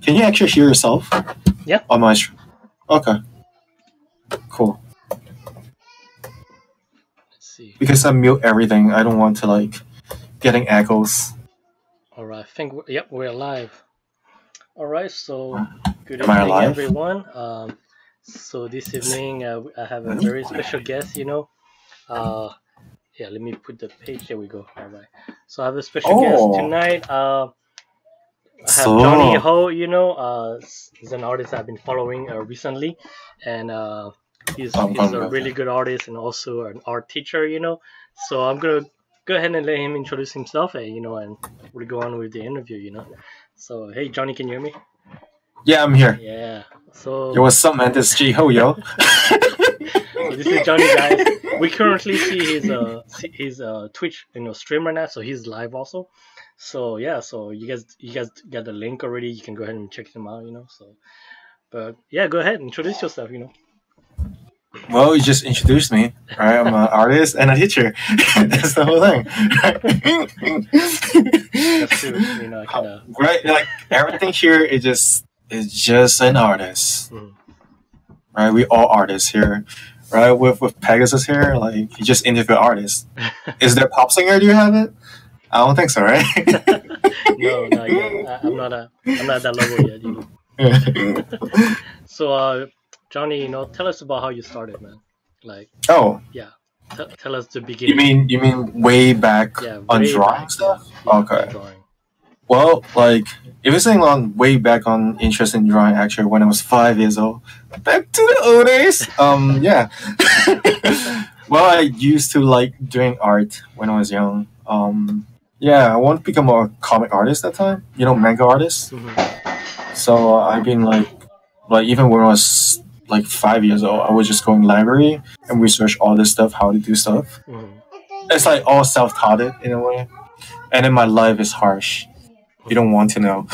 Can you actually hear yourself? Yeah. On my stream? Okay. Cool. Let's see. Because I mute everything. I don't want to like getting echoes. All right. I think we're live. All right. So good Am I evening, alive? everyone. So this evening I have a very special guest. Yeah. Let me put the page. There we go. All right. So I have a special guest tonight. I have Johnny Ho, he's an artist I've been following recently, and he's a really good artist and also an art teacher, So I'm gonna go ahead and let him introduce himself, and we'll go on with the interview, So hey, Johnny, can you hear me? Yeah, I'm here. Yeah. So Yo, what's up, man? This is G Ho, yo. So this is Johnny, guys. We currently see his Twitch, stream right now, so he's live also. So yeah, so you guys got the link already. You can go ahead and check them out, So, but yeah, go ahead and introduce yourself, Well, you just introduced me, right? I'm an artist and a teacher. That's the whole thing. That's true, right? Like everything here is just an artist, right? We all artists here, right? With Pegasus here, like you just interview artists. Is there pop singer? Do you have it? I don't think so, right? No, not yet. I'm not that level yet. So, Johnny, tell us about how you started, man. Like, yeah, tell us the beginning. You mean way back on drawing stuff? Yeah, okay. Drawing. Well, like if you're saying on way back on interest in drawing, actually, when I was 5 years old, back to the old days. Yeah. Well, I used to like doing art when I was young. Yeah, I want to become a comic artist that time. Manga artist. So I've been like even when I was like 5 years old, I was just going to library and research all this stuff, how to do stuff. It's like all self-taught it in a way. And then my life is harsh. You don't want to know.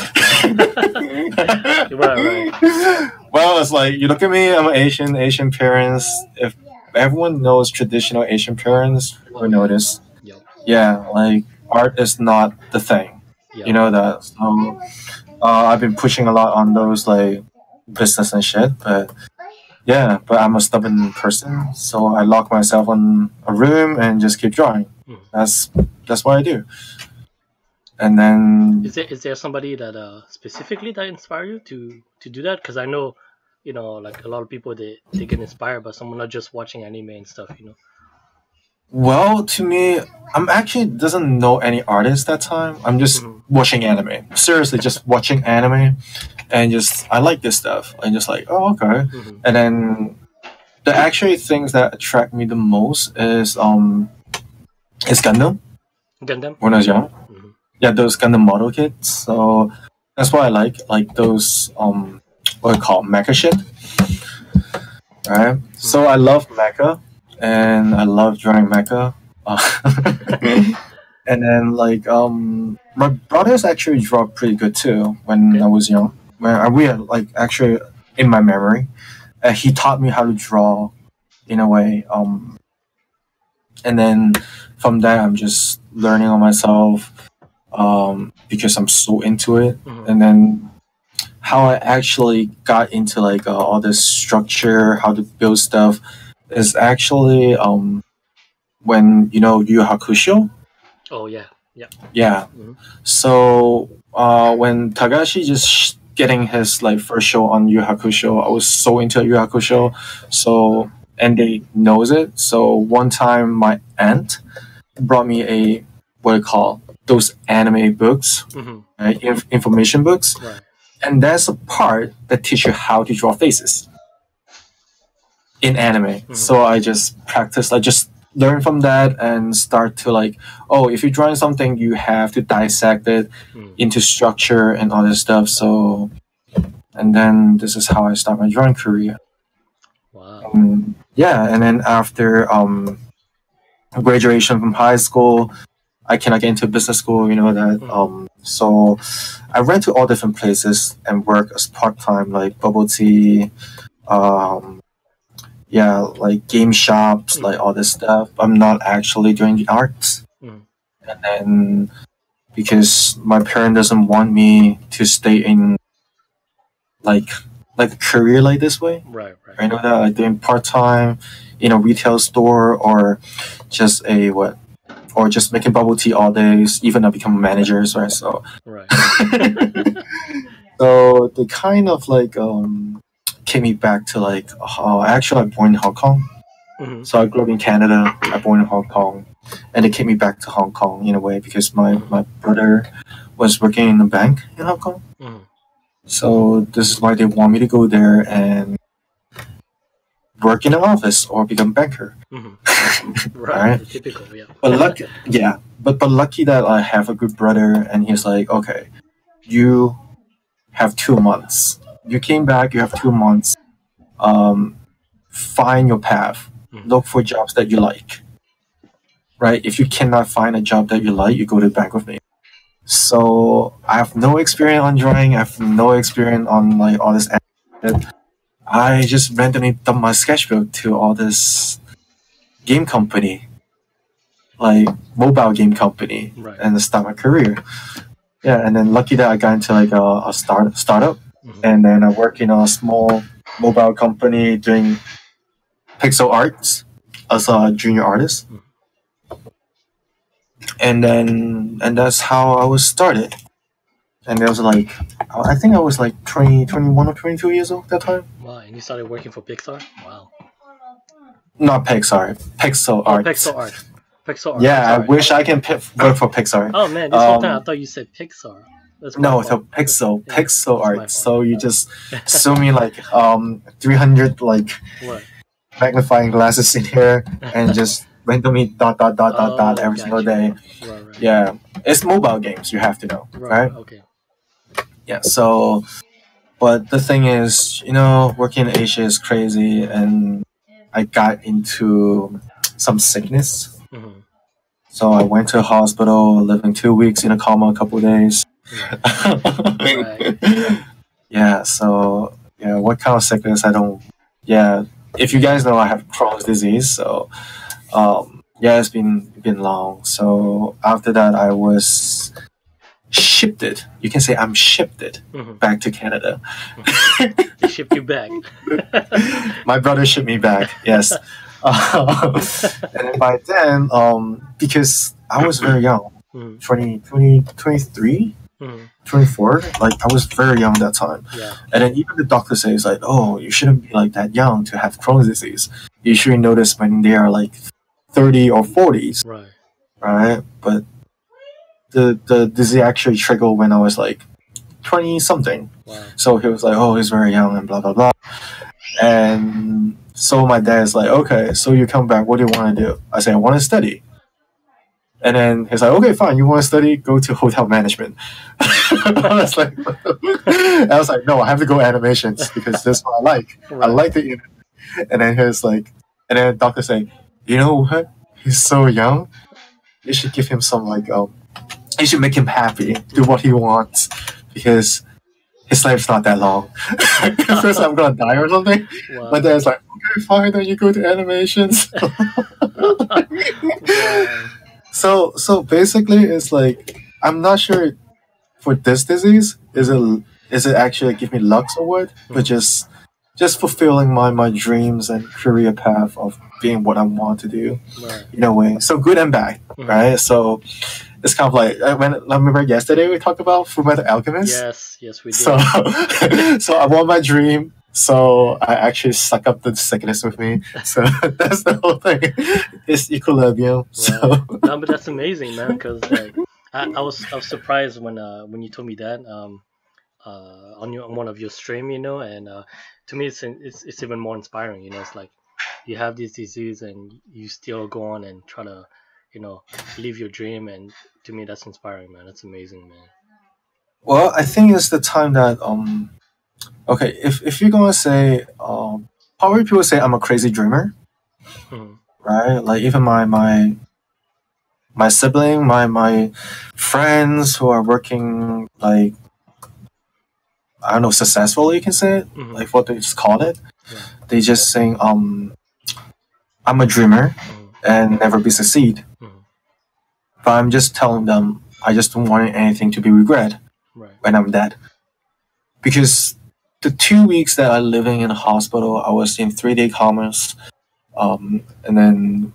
Right. Well, it's like you look at me. I'm Asian parents. If everyone knows traditional Asian parents, will notice. Yep. Yeah, like art is not the thing. Yep. You know that. So I've been pushing a lot on those like business and shit, but I'm a stubborn person, so I lock myself in a room and just keep drawing. That's what I do. And then is there somebody that specifically that inspired you to do that? Because I know, like a lot of people they get inspired by someone not just watching anime and stuff, Well, to me, I'm actually doesn't know any artist that time. I'm just watching anime. Seriously, just watching anime, and just I like this stuff. I'm just like, oh, okay. And then the actually things that attract me the most is Gundam. Gundam. When I was young, yeah, those Gundam model kits. So that's why I like those what I call mecha shit. Right. So I love mecha. And I love drawing mecha. And then like my brothers actually draw pretty good too when I was young. When we had like actually in my memory, he taught me how to draw in a way. And then from there I'm just learning on myself because I'm so into it. And then how I actually got into like all this structure, how to build stuff. Is actually when Yu Hakusho. Oh yeah. Yeah. So when Tagashi just getting his like first show on Yu Hakusho, I was so into Yu Hakusho. So and they knows it. So one time my aunt brought me a what I call those anime books, right? Information books, right. And there's a part that teach you how to draw faces. In anime. So I just practice, I just learn from that and start to like, oh, if you're drawing something, you have to dissect it into structure and all this stuff. So, and then this is how I start my drawing career. Wow. Yeah, and then after graduation from high school, I cannot get into business school, that. So I went to all different places and work as part-time, like bubble tea, like game shops, like all this stuff. I'm not actually doing the arts. And then because my parent doesn't want me to stay in like a career like this way. Right, right. I know that like doing part time in a retail store or just a what or just making bubble tea all days, even I become managers, right? So Right. so they kind of like came me back to like actually I born in Hong Kong. Hmm. So I grew up in Canada, I born in Hong Kong, and they came me back to Hong Kong in a way because my brother was working in a bank in Hong Kong. Hmm. So this is why they want me to go there and work in an office or become a banker. Hmm. All Right. right. The typical, yeah. But lucky, yeah. But lucky that I have a good brother, and he's like, okay, you have 2 months. You came back. You have 2 months. Um, find your path. Mhm. Look for jobs that you like. Right. If you cannot find a job that you like, you go to the bank with me. So I have no experience on drawing. I have no experience on like all this. I just randomly dumped my sketchbook to all this game company, like mobile game company, Right. and start my career. Yeah, and then lucky that I got into like a startup, Mhm. and then I work in a small mobile company doing pixel arts as a junior artist, Mhm. and that's how I was started. And it was like I think I was like 20, 21 or 22 years old at that time. Wow, and you started working for Pixar? Wow. Not Pixar, pixel Oh, arts. Pixel art. Pixel art. I'm Yeah, I sorry. wish I can work for Pixar. Oh man, this whole time I thought you said Pixar. That's my No, fault. so pixel Yeah, pixel that's my art. fault. So you just zoom me like 300 like What? magnifying glasses in here and just randomly dot Oh, every single day. Right, right. Yeah, it's mobile games. You have to know, right? Okay. Yeah. So, but the thing is, working in Asia is crazy, and I got into some sickness. Hmm. So I went to a hospital, living 2 weeks in a coma, a couple of days. Right. Yeah. So yeah, what kind of sickness? I don't. Yeah. If you guys know, I have Crohn's disease. So yeah, it's been long. So after that, I was shipped it. You can say I'm shipped it Mhm. back to Canada. They shipped you back. My brother shipped me back. Yes. And then by then, because I was very young, Mhm. 23, Mhm. 24, like I was very young that time. Yeah. And then even the doctor says like, oh, you shouldn't be like that young to have Crohn's disease. You should notice when they are like 30 or 40s, Right. right? But the disease actually triggered when I was like 20 something. Wow. So he was like, oh, he's very young and blah blah blah. And so my dad's like, okay, so you come back, what do you want to do? I say, I want to study. And then he's like, okay, fine, you want to study, go to hotel management. I was like, no, I have to go animations because that's what I like. Right. I like the. And then he's like, and then the doctor say, you know what? He's so young. You should give him some like you should make him happy, do what he wants, because his life's not that long. First, I'm gonna die or something. Wow. My dad's like, okay, fine, then you go to animations. Wow. So basically, it's like I'm not sure for this disease is it actually give me luck or what, but just fulfilling my dreams and career path of being what I want to do Right. in a way. So good and bad, Mhm. right? So it's kind of like when I remember yesterday we talked about Fullmetal Alchemist. Yes, we did. So so I want my dream. So I actually suck up the sickness with me. So that's the whole thing. It's equilibrium. So Right. No, but that's amazing, man. Because like, I was surprised when you told me that on one of your stream, and to me it's even more inspiring. It's like you have this disease and you still go on and try to live your dream, and to me that's inspiring, man. That's amazing, man. well, I think it's the time that okay, if you're gonna say probably people say I'm a crazy dreamer, Mhm. right? Like even my sibling, my friends who are working like I don't know successfully, you can say it, Mhm. like what they just call it. Yeah. They just saying I'm a dreamer Mhm. and never be succeed. Mhm. But I'm just telling them I just don't want anything to be regret Right. when I'm dead. Because the 2 weeks that I living in the hospital, I was in 3-day comas. And then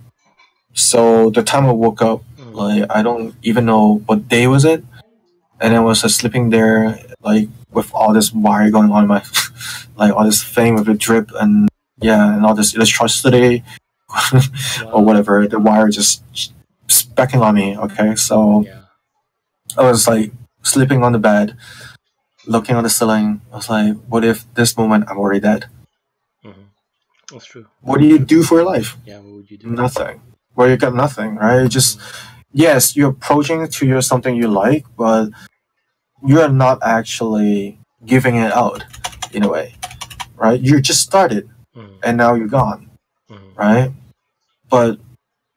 so the time I woke up, like I don't even know what day was it, and I was sleeping there like with all this wire going on in my, like all this thing with the drip and yeah, and all this electricity or whatever. The wire just specking on me. Okay, so Yeah. I was like sleeping on the bed, looking on the ceiling. I was like, what if this moment I'm already dead? That's true. What do you do for your life? Yeah, what would you do? Nothing. Well, you got nothing, right? You just yes, you're approaching it to your something you like, but you're not actually giving it out in a way, right? You just started and now you're gone, right? But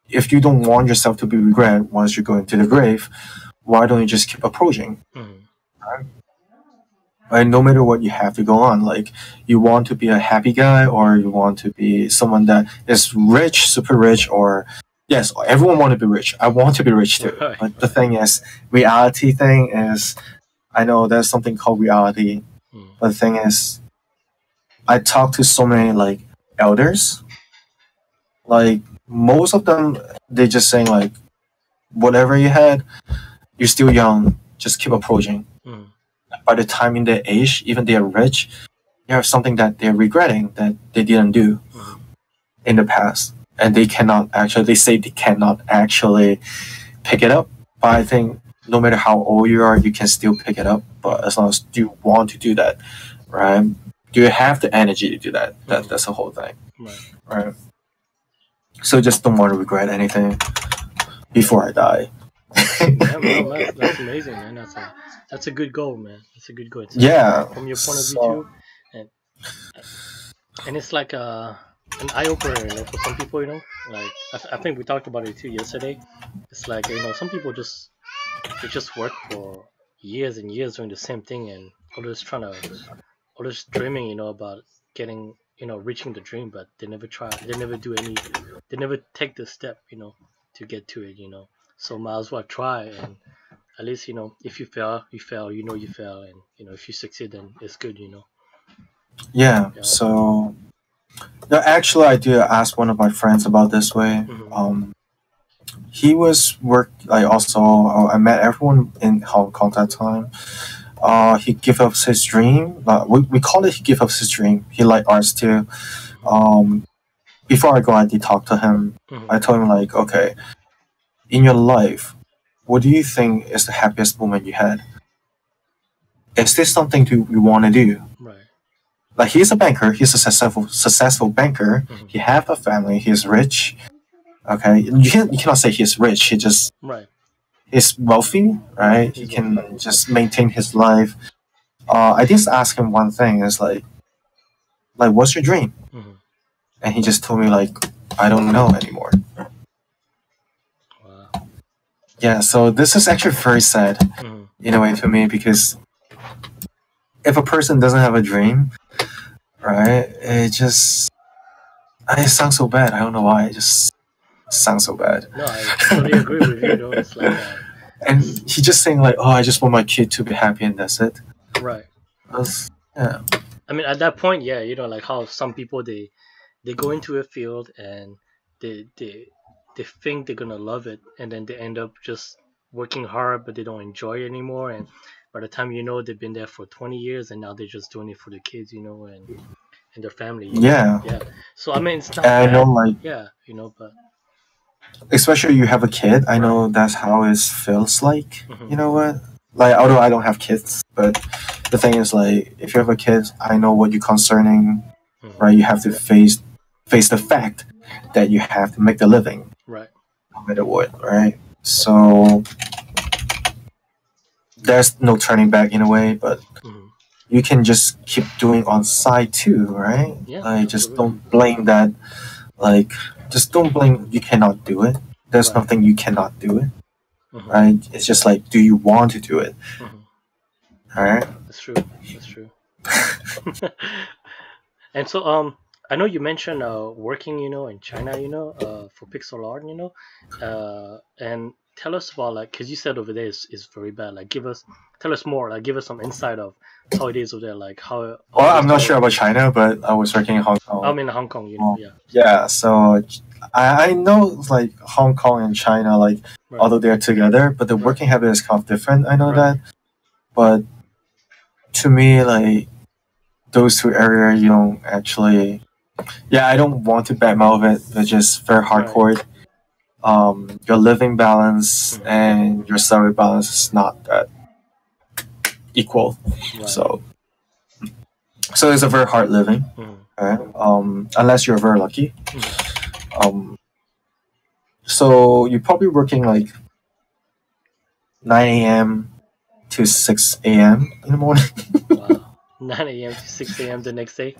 if you don't want yourself to be regret once you go into the grave, why don't you just keep approaching? Right? Right? No matter what you have to go on, like you want to be a happy guy or you want to be someone that is rich, super rich, or yes, everyone want to be rich. I want to be rich too. Right. But the thing is, reality thing is, I know there's something called reality. But the thing is, I talk to so many like elders. Like most of them, they just saying like, whatever you had, you're still young. Just keep approaching. By the time in their age, even they are rich, you have something that they're regretting that they didn't do in the past, and they cannot actually. They say they cannot actually pick it up. But I think no matter how old you are, you can still pick it up. But as long as you want to do that, right? Do you have the energy to do that? That's the whole thing, right? So just don't want to regret anything before I die. Yeah, man, that's amazing, man. That's a good goal, man. That's a good goal. Yeah. From your point of view too, and it's like an eye opener, for some people, Like I think we talked about it too yesterday. It's like some people they just work for years and years doing the same thing, and always dreaming, about getting, reaching the dream, but they never try. They never take the step, to get to it, So might as well try, and at least, if you fail, you fail. You fail, and if you succeed, then it's good, Yeah. So, no, actually, I did ask one of my friends about this way. He was work. I also I met everyone in Hong Kong that time. He gave up his dream. We call it he gave up his dream. He liked arts too. Before I go, I did talk to him. I told him like, okay, in your life, what do you think is the happiest moment you had? Is this something you want to do? Right. Like he's a banker. He's a successful banker. He have a family. He's rich. Okay, you cannot say he's rich. He just he's wealthy, right? He can just maintain his life. I just asked him one thing. It's like what's your dream? And he just told me like, I don't know anymore. Wow. Yeah, so this is actually very sad in a way to me because if a person doesn't have a dream, right, it sounds so bad. I don't know why. It just sounds so bad. No, I totally agree with you. Though it's like, and he just saying like, oh, I just want my kid to be happy and that's it. Right. Yeah. I mean, at that point, yeah, like how some people they go into a field and they think they're gonna love it, and then they end up just working hard, but they don't enjoy it anymore. And by the time they've been there for 20 years, and now they're just doing it for the kids, and their family. Yeah. Yeah. So I mean, it's not. I bad. know, like yeah, but especially you have a kid. I know that's how it feels like. You know what? Like, although I don't have kids, but the thing is, like, if you have a kid, I know what you're concerning, right? You have to face the fact that you have to make a living, right? No matter what, right? So there's no turning back in a way, but you can just keep doing on side too, right? Yeah. Like, just don't blame that. Like, just don't blame you cannot do it. There's nothing you cannot do it. Right? It's just like, do you want to do it? Alright? That's true. And so, I know you mentioned working, in China, for pixel art, and tell us about like, cause you said over there is very bad. Like, tell us more. Like, give us some insight of how it is over there. Like how Well, it is I'm to not sure work. about China, but I was working in Hong I'm Kong. in Hong Kong, you know. Yeah. Yeah, so I know like Hong Kong and China, like Right. although they're together, but the Right. working habit is kind of different. I know Right. that, but to me, like those two areas, you don't actually. Yeah, I don't want to badmouth it. They're just very Right. hardcore. Your living balance Mhm. and your salary balance is not that equal. Right. So it's a very hard living. Mhm. Okay? Unless you're very lucky. Mhm. Um, so you're probably working like 9 a.m. to 6 a.m. in the morning. Wow. 9 a.m. to 6 a.m. the next day.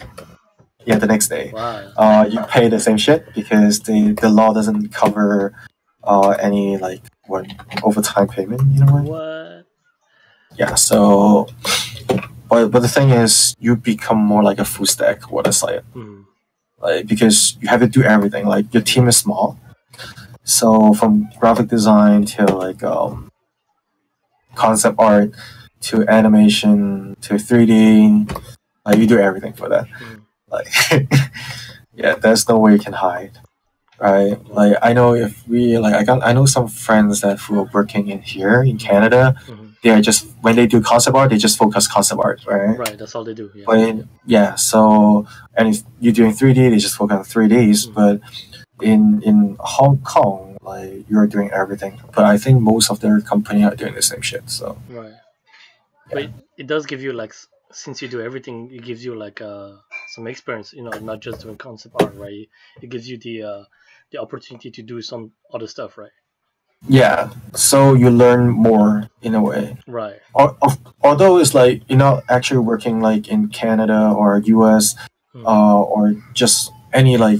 Yeah, the next day. Wow. You pay the same shit because the law doesn't cover any like what overtime payment. You know what? What? Yeah. So, but the thing is, you become more like a full stack. What I say, Mhm. like because you have to do everything. Like your team is small, so from graphic design to like concept art to animation to 3D, you do everything for that. Mhm. Like, yeah, there's no way you can hide, right? Like, I know if we like, I know some friends that who are working in here in Canada. Mhm. They are just when they do concept art, they just focus concept art, right? Right. That's all they do. Yeah. But yeah, so and if you're doing 3D, they just focus on 3Ds. Mhm. But in Hong Kong, like you're doing everything. But I think most of their company are doing the same shit. So Right. yeah. But it does give you like, since you do everything, it gives you like some experience. You know, not just doing concept art, right? It gives you the opportunity to do some other stuff, right? Yeah, so you learn more in a way. Right. Although it's like you're not actually working like in Canada or US, Mhm. or just any like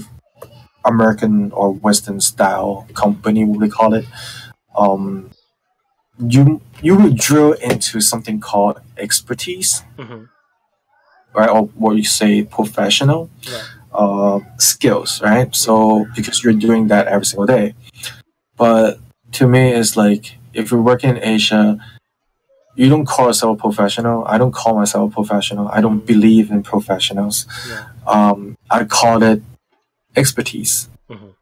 American or Western style company, what we call it. Um, you will drill into something called expertise, Mhm. right? Or what you say professional Right. skills, right? So because you're doing that every single day. But to me, it's like if you're working in Asia, you don't call yourself a professional. I don't call myself a professional. I don't believe in professionals. Right. I call it expertise, Mhm.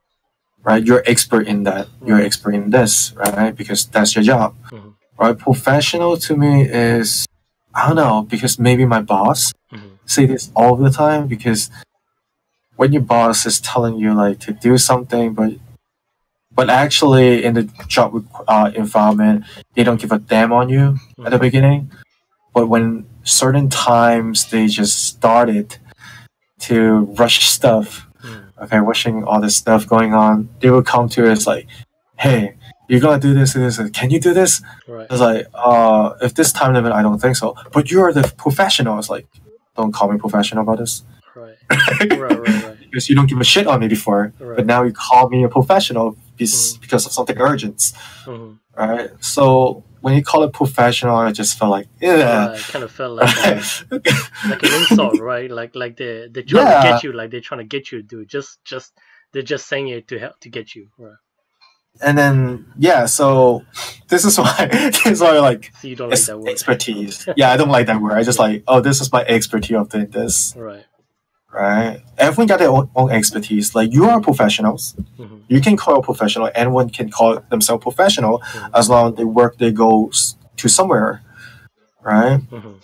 right? You're expert in that. You're Right. expert in this, right? Because that's your job, Mhm. right? Professional to me is, I don't know, because maybe my boss Mhm. say this all the time because when your boss is telling you like to do something, but actually in the job environment, they don't give a damn on you at the Mhm. beginning. But when certain times they just started to rush stuff, Mhm. okay, rushing all this stuff going on, they will come to us like, hey, you're gonna do this, can you do this? Right. It's like, if this time limit, I don't think so. But you're the professional. It's like, don't call me professional about this. Right. Right. Because you don't give a shit on me before, but Right. now you call me a professional Mhm. because of something urgent, Mhm. right? So when you call it professional, I just felt like, yeah, Right. Kind of felt like like an insult, right? Like they're trying to yeah. get you, like they're trying to get you to do it. Just they're just saying it to help to get you. Right. And then yeah, so this is why this is why like So you don't like it's that word. expertise. Yeah, I don't like that word. I just Yeah. like, oh, this is my expertise of doing this, Right. right? Everyone got their own expertise. Like you are professionals. Mhm. You can call a professional. Anyone can call themselves professional Mhm. as long as they work, they go to somewhere, right? Mhm.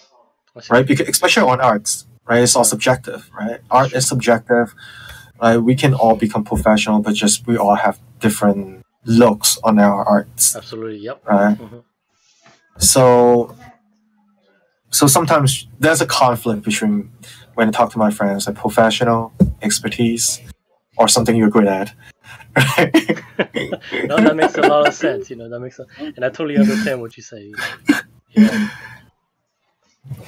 I see. Right? Because especially on arts, right? It's all Right. subjective, right? That's Art true. is subjective. Like we can all become professional, but just we all have different looks on our arts, Absolutely. Yep. right? Mhm. So sometimes there's a conflict between when I talk to my friends, like professional expertise or something you're good at. No, that makes a lot of sense. You know, that makes and I totally understand what you say. You know. Yeah.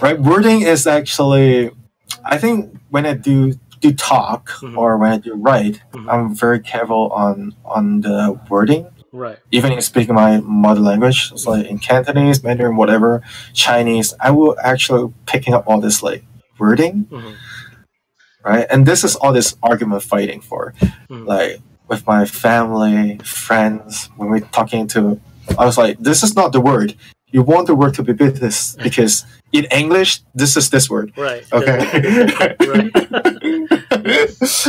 Right? Wording is actually, I think when I do talk Mhm. or when I do write, Mhm. I'm very careful on the wording. Right. Even in speaking my mother language, it's like in Cantonese, Mandarin, whatever, Chinese, I will actually picking up all this like wording, Mhm. right? And this is all this argument fighting for, Mhm. like with my family, friends, when we're talking to I was like, this is not the word. You want the word to be this because in English, this is this word. Right. Okay. Right. Yes.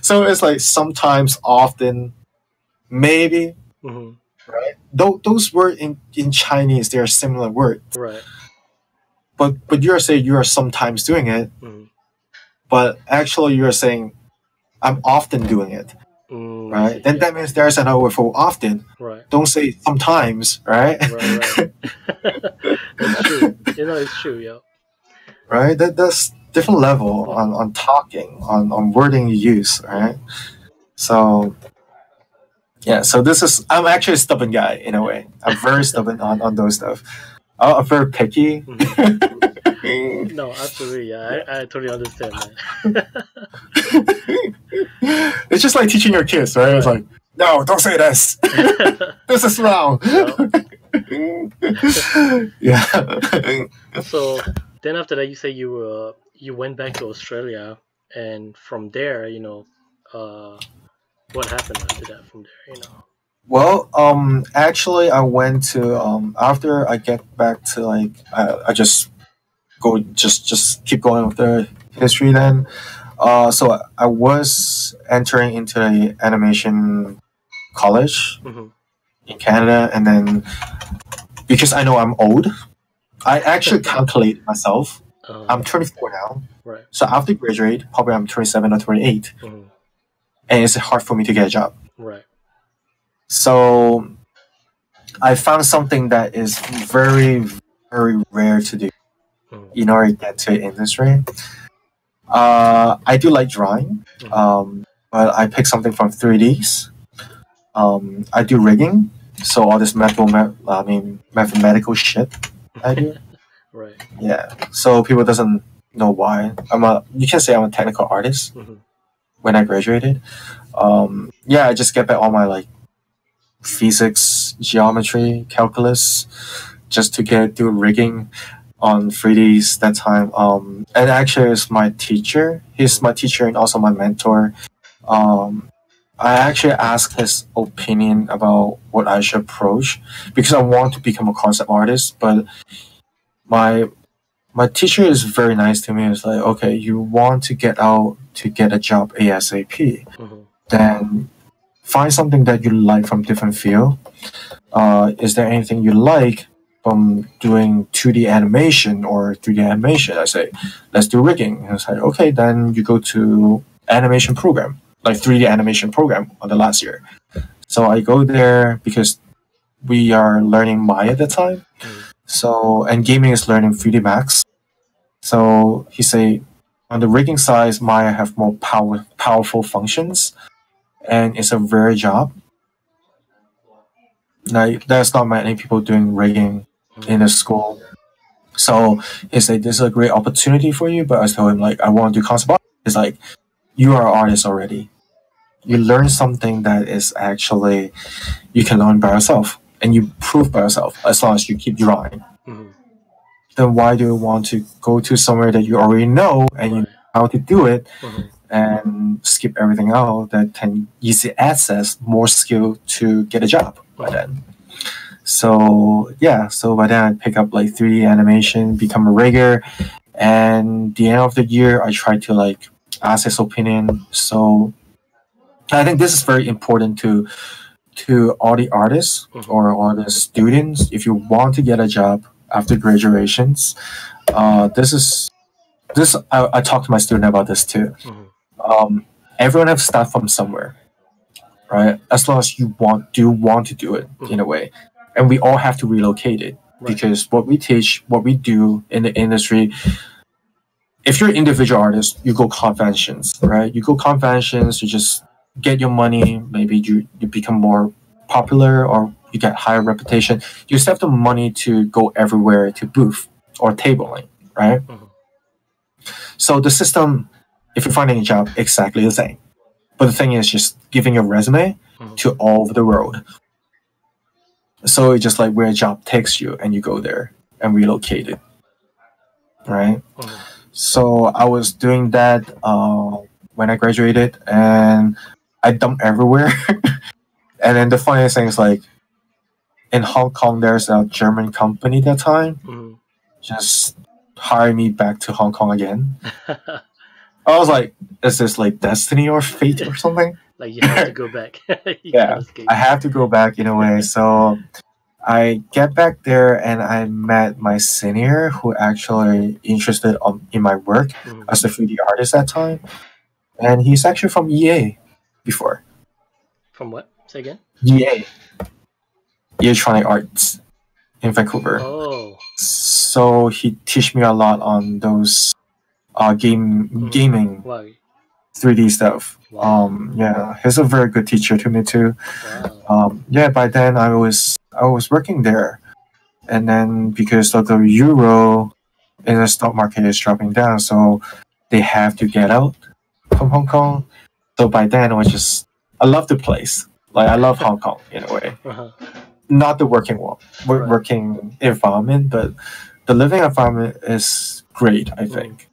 So it's like sometimes, often, maybe. Mm-hmm. Right. Those words in Chinese, they are similar words. Right. But you are saying you are sometimes doing it, Mm-hmm. but actually you are saying I'm often doing it. I see. Right? Then that means there's another word for often. Right. Don't say sometimes, right? Right. That's true. It's true, yeah. Right? That's different level Mm-hmm. on talking, on wording you use, right? So yeah, so this is I'm actually a stubborn guy in a way. I'm very stubborn on those stuff. I'm very picky. Mm-hmm. No, absolutely, yeah. I totally understand that. It's just like teaching your kids, right? It's like, no, don't say this. This is wrong. Yeah. So then after that, you say you went back to Australia, and from there, what happened after that? From there. Well, actually, I went to after I get back to like I just go just keep going with the history then. So I was entering into the animation college Mm-hmm. in Canada, and then because I know I'm old, I actually calculate myself. I'm 24 now, Right. so after graduate, probably I'm 27 or 28, Mm-hmm. and it's hard for me to get a job. Right. So I found something that is very, very rare to do in order to get to the industry. I do like drawing, but I pick something from 3Ds. I do rigging, so all this mathematical shit I do. Right. Yeah, so people doesn't know why you can say I'm a technical artist. Mm-hmm. When I graduated, yeah, I just get back all my like physics, geometry, calculus, just to get do rigging on 3Ds that time. And actually, is my teacher. He's my teacher and also my mentor. I actually asked his opinion about what I should approach because I want to become a concept artist. But my teacher is very nice to me. It's like, okay, you want to get out to get a job ASAP, then find something that you like from different field. Is there anything you like from doing 2D animation or 3D animation? I say, let's do rigging. And it's like, okay, then you go to animation program, like 3D animation program on the last year. So I go there because we are learning Maya at the time. So, and gaming is learning 3D Max. So he say, on the rigging side, Maya have more powerful functions, and it's a rare job. Like there's not many people doing rigging in a school. So he said this is a great opportunity for you, but I told him like I want to do concept art. It's like you are an artist already. You learn something that is actually you can learn by yourself and you prove by yourself as long as you keep drawing. Then why do you want to go to somewhere that you already know and you know how to do it and skip everything out that can easily access more skill to get a job by then? So yeah, so by then I pick up like 3D animation, become a rigger, and the end of the year I try to like ask his opinion. So I think this is very important to all the artists or all the students. If you want to get a job after graduations, this I talk to my student about this too. Everyone have to start from somewhere, right? As long as you want to do it in a way, and we all have to relocate it because what we teach, what we do in the industry. If you're an individual artist, you go conventions, right? You go conventions, you just get your money. Maybe you become more popular or you get higher reputation. You still have the money to go everywhere to booth or tabling, right? So the system, if you're finding a job, exactly the same. But the thing is just giving your resume to all over the world. So it's just like where a job takes you and you go there and relocate it, right? So I was doing that when I graduated, and I dumped everywhere. And then the funniest thing is like in Hong Kong, there's a German company that time Mm. just hire me back to Hong Kong again. I was like, is this like destiny or fate or something? Like you have to go back. You can't Yeah, escape. I have to go back in a way. So I get back there and I met my senior who actually interested in my work Mhm. as a 3D artist at that time. And he's actually from EA before. From what? Say again? EA, Electronic Arts in Vancouver. Oh. So he teach me a lot on those gaming Wow. 3D stuff. Wow. Yeah, he's a very good teacher to me too. Wow. Yeah, by then I was working there, and then because of the euro in the stock market is dropping down, so they have to get out from Hong Kong. So by then, I love the place. Like I love Hong Kong in a way, Uh-huh. not the Right. working environment, but the living environment is great. I think,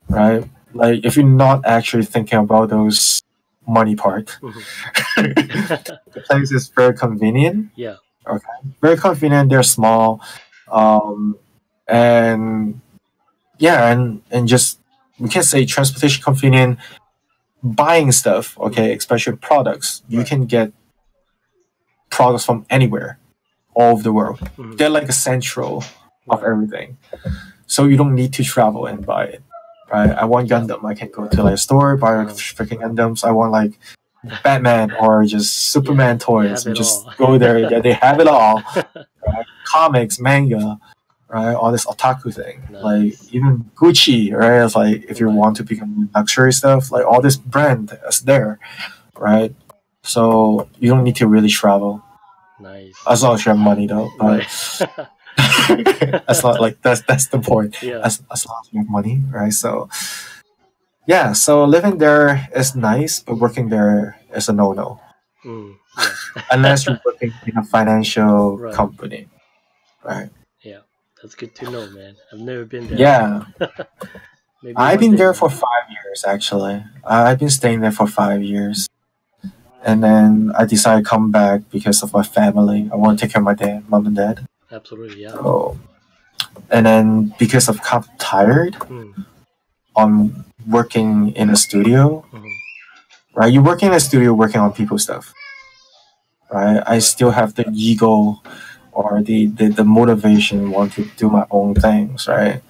right? Like if you're not actually thinking about those money part, Mhm. the place is very convenient. Yeah. Okay, very convenient. They're small, um, and yeah, and just we can say transportation convenient. Buying stuff, okay, especially products, you Right. can get products from anywhere, all over the world. Mhm. They're like a central of Right. everything, so you don't need to travel and buy it. Right? I want Yeah. Gundam. I can go to like a store, buy freaking Gundams. I want like Batman or just Superman They toys have and it just all. go there. Yeah, they have it all. Right? Comics, manga, right? All this otaku thing. Like Nice. even Gucci, right? It's like if you Right. want to become luxury stuff, like all this brand is there, right? So you don't need to really travel Nice. as long as you have money, though. But Right. that's not like that's the point. Yeah. As long as you have money, right? So yeah, so living there is nice, but working there is a no. Yeah. Unless you're working in a financial Right. company, right? Yeah. That's good to know, man. I've never been there. Yeah, Maybe I've one been day, there man. for 5 years actually. I've been staying there for 5 years, and then I decided to come back because of my family. I want to take care of my mom and dad. Absolutely, yeah. So, and then because of kind of tired Mm. on working in a studio, Mhm. right? You work in a studio working on people's stuff, right? I still have the ego or the motivation want to do my own things, right?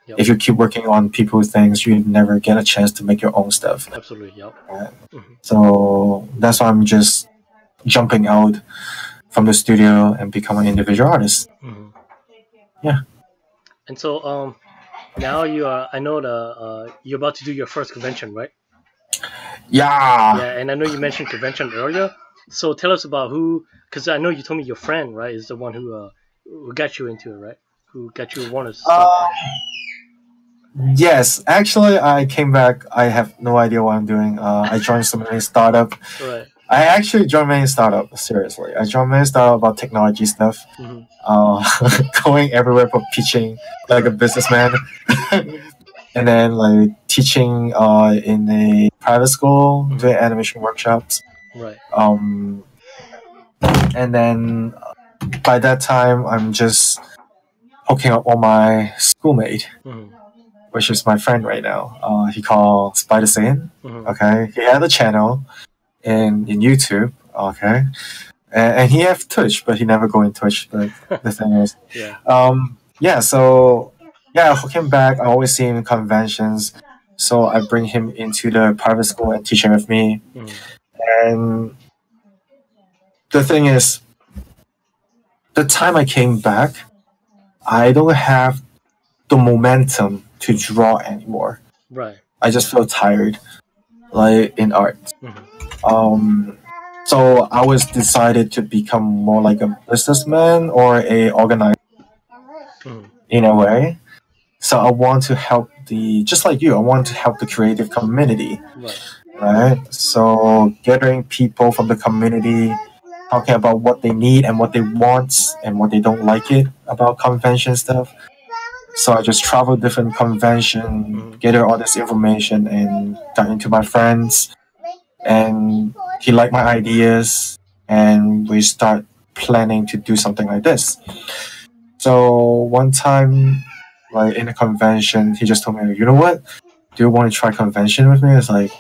Yep. If you keep working on people's things, you never get a chance to make your own stuff. Absolutely, yep. Right? Mhm. So that's why I'm just jumping out from the studio and become an individual artist. Mhm. Yeah. And so, now you are. I know you're about to do your first convention, right? Yeah. Yeah, and I know you mentioned convention earlier. So tell us about who, because I know you told me your friend, right, is the one who got you into it, right? Who got you want to start. Yes, actually, I came back. I have no idea what I'm doing. I joined so many startup. Right. I actually joined many startup. Seriously, I joined many startup about technology stuff. Hmm. Going everywhere for pitching like a businessman, and then like teaching in a private school, doing animation workshops. Right. And then by that time, I'm just hooking up on my schoolmate, Hmm. which is my friend right now. He called Spider Saiyan. Hmm. Okay, he had a channel in YouTube. Okay, and he have Twitch, but he never go in Twitch. But the thing is, Yeah. yeah. So yeah, I hook him back. I always see him in conventions, so I bring him into the private school and teach him with me. Hmm. And the thing is, the time I came back, I don't have the momentum to draw anymore. Right. I just feel tired, like in art. Hmm. So I was decided to become more like a businessman or a organizer Hmm. in a way. So I want to help just like you, I want to help the creative community, Right. right? So gathering people from the community, talking about what they need and what they want and what they don't like it about convention stuff. So I just travel different convention, Hmm. gather all this information, and talking to my friends. And he liked my ideas, and we start planning to do something like this. So one time, like in a convention, he just told me, you know what? Do you want to try convention with me? It's like,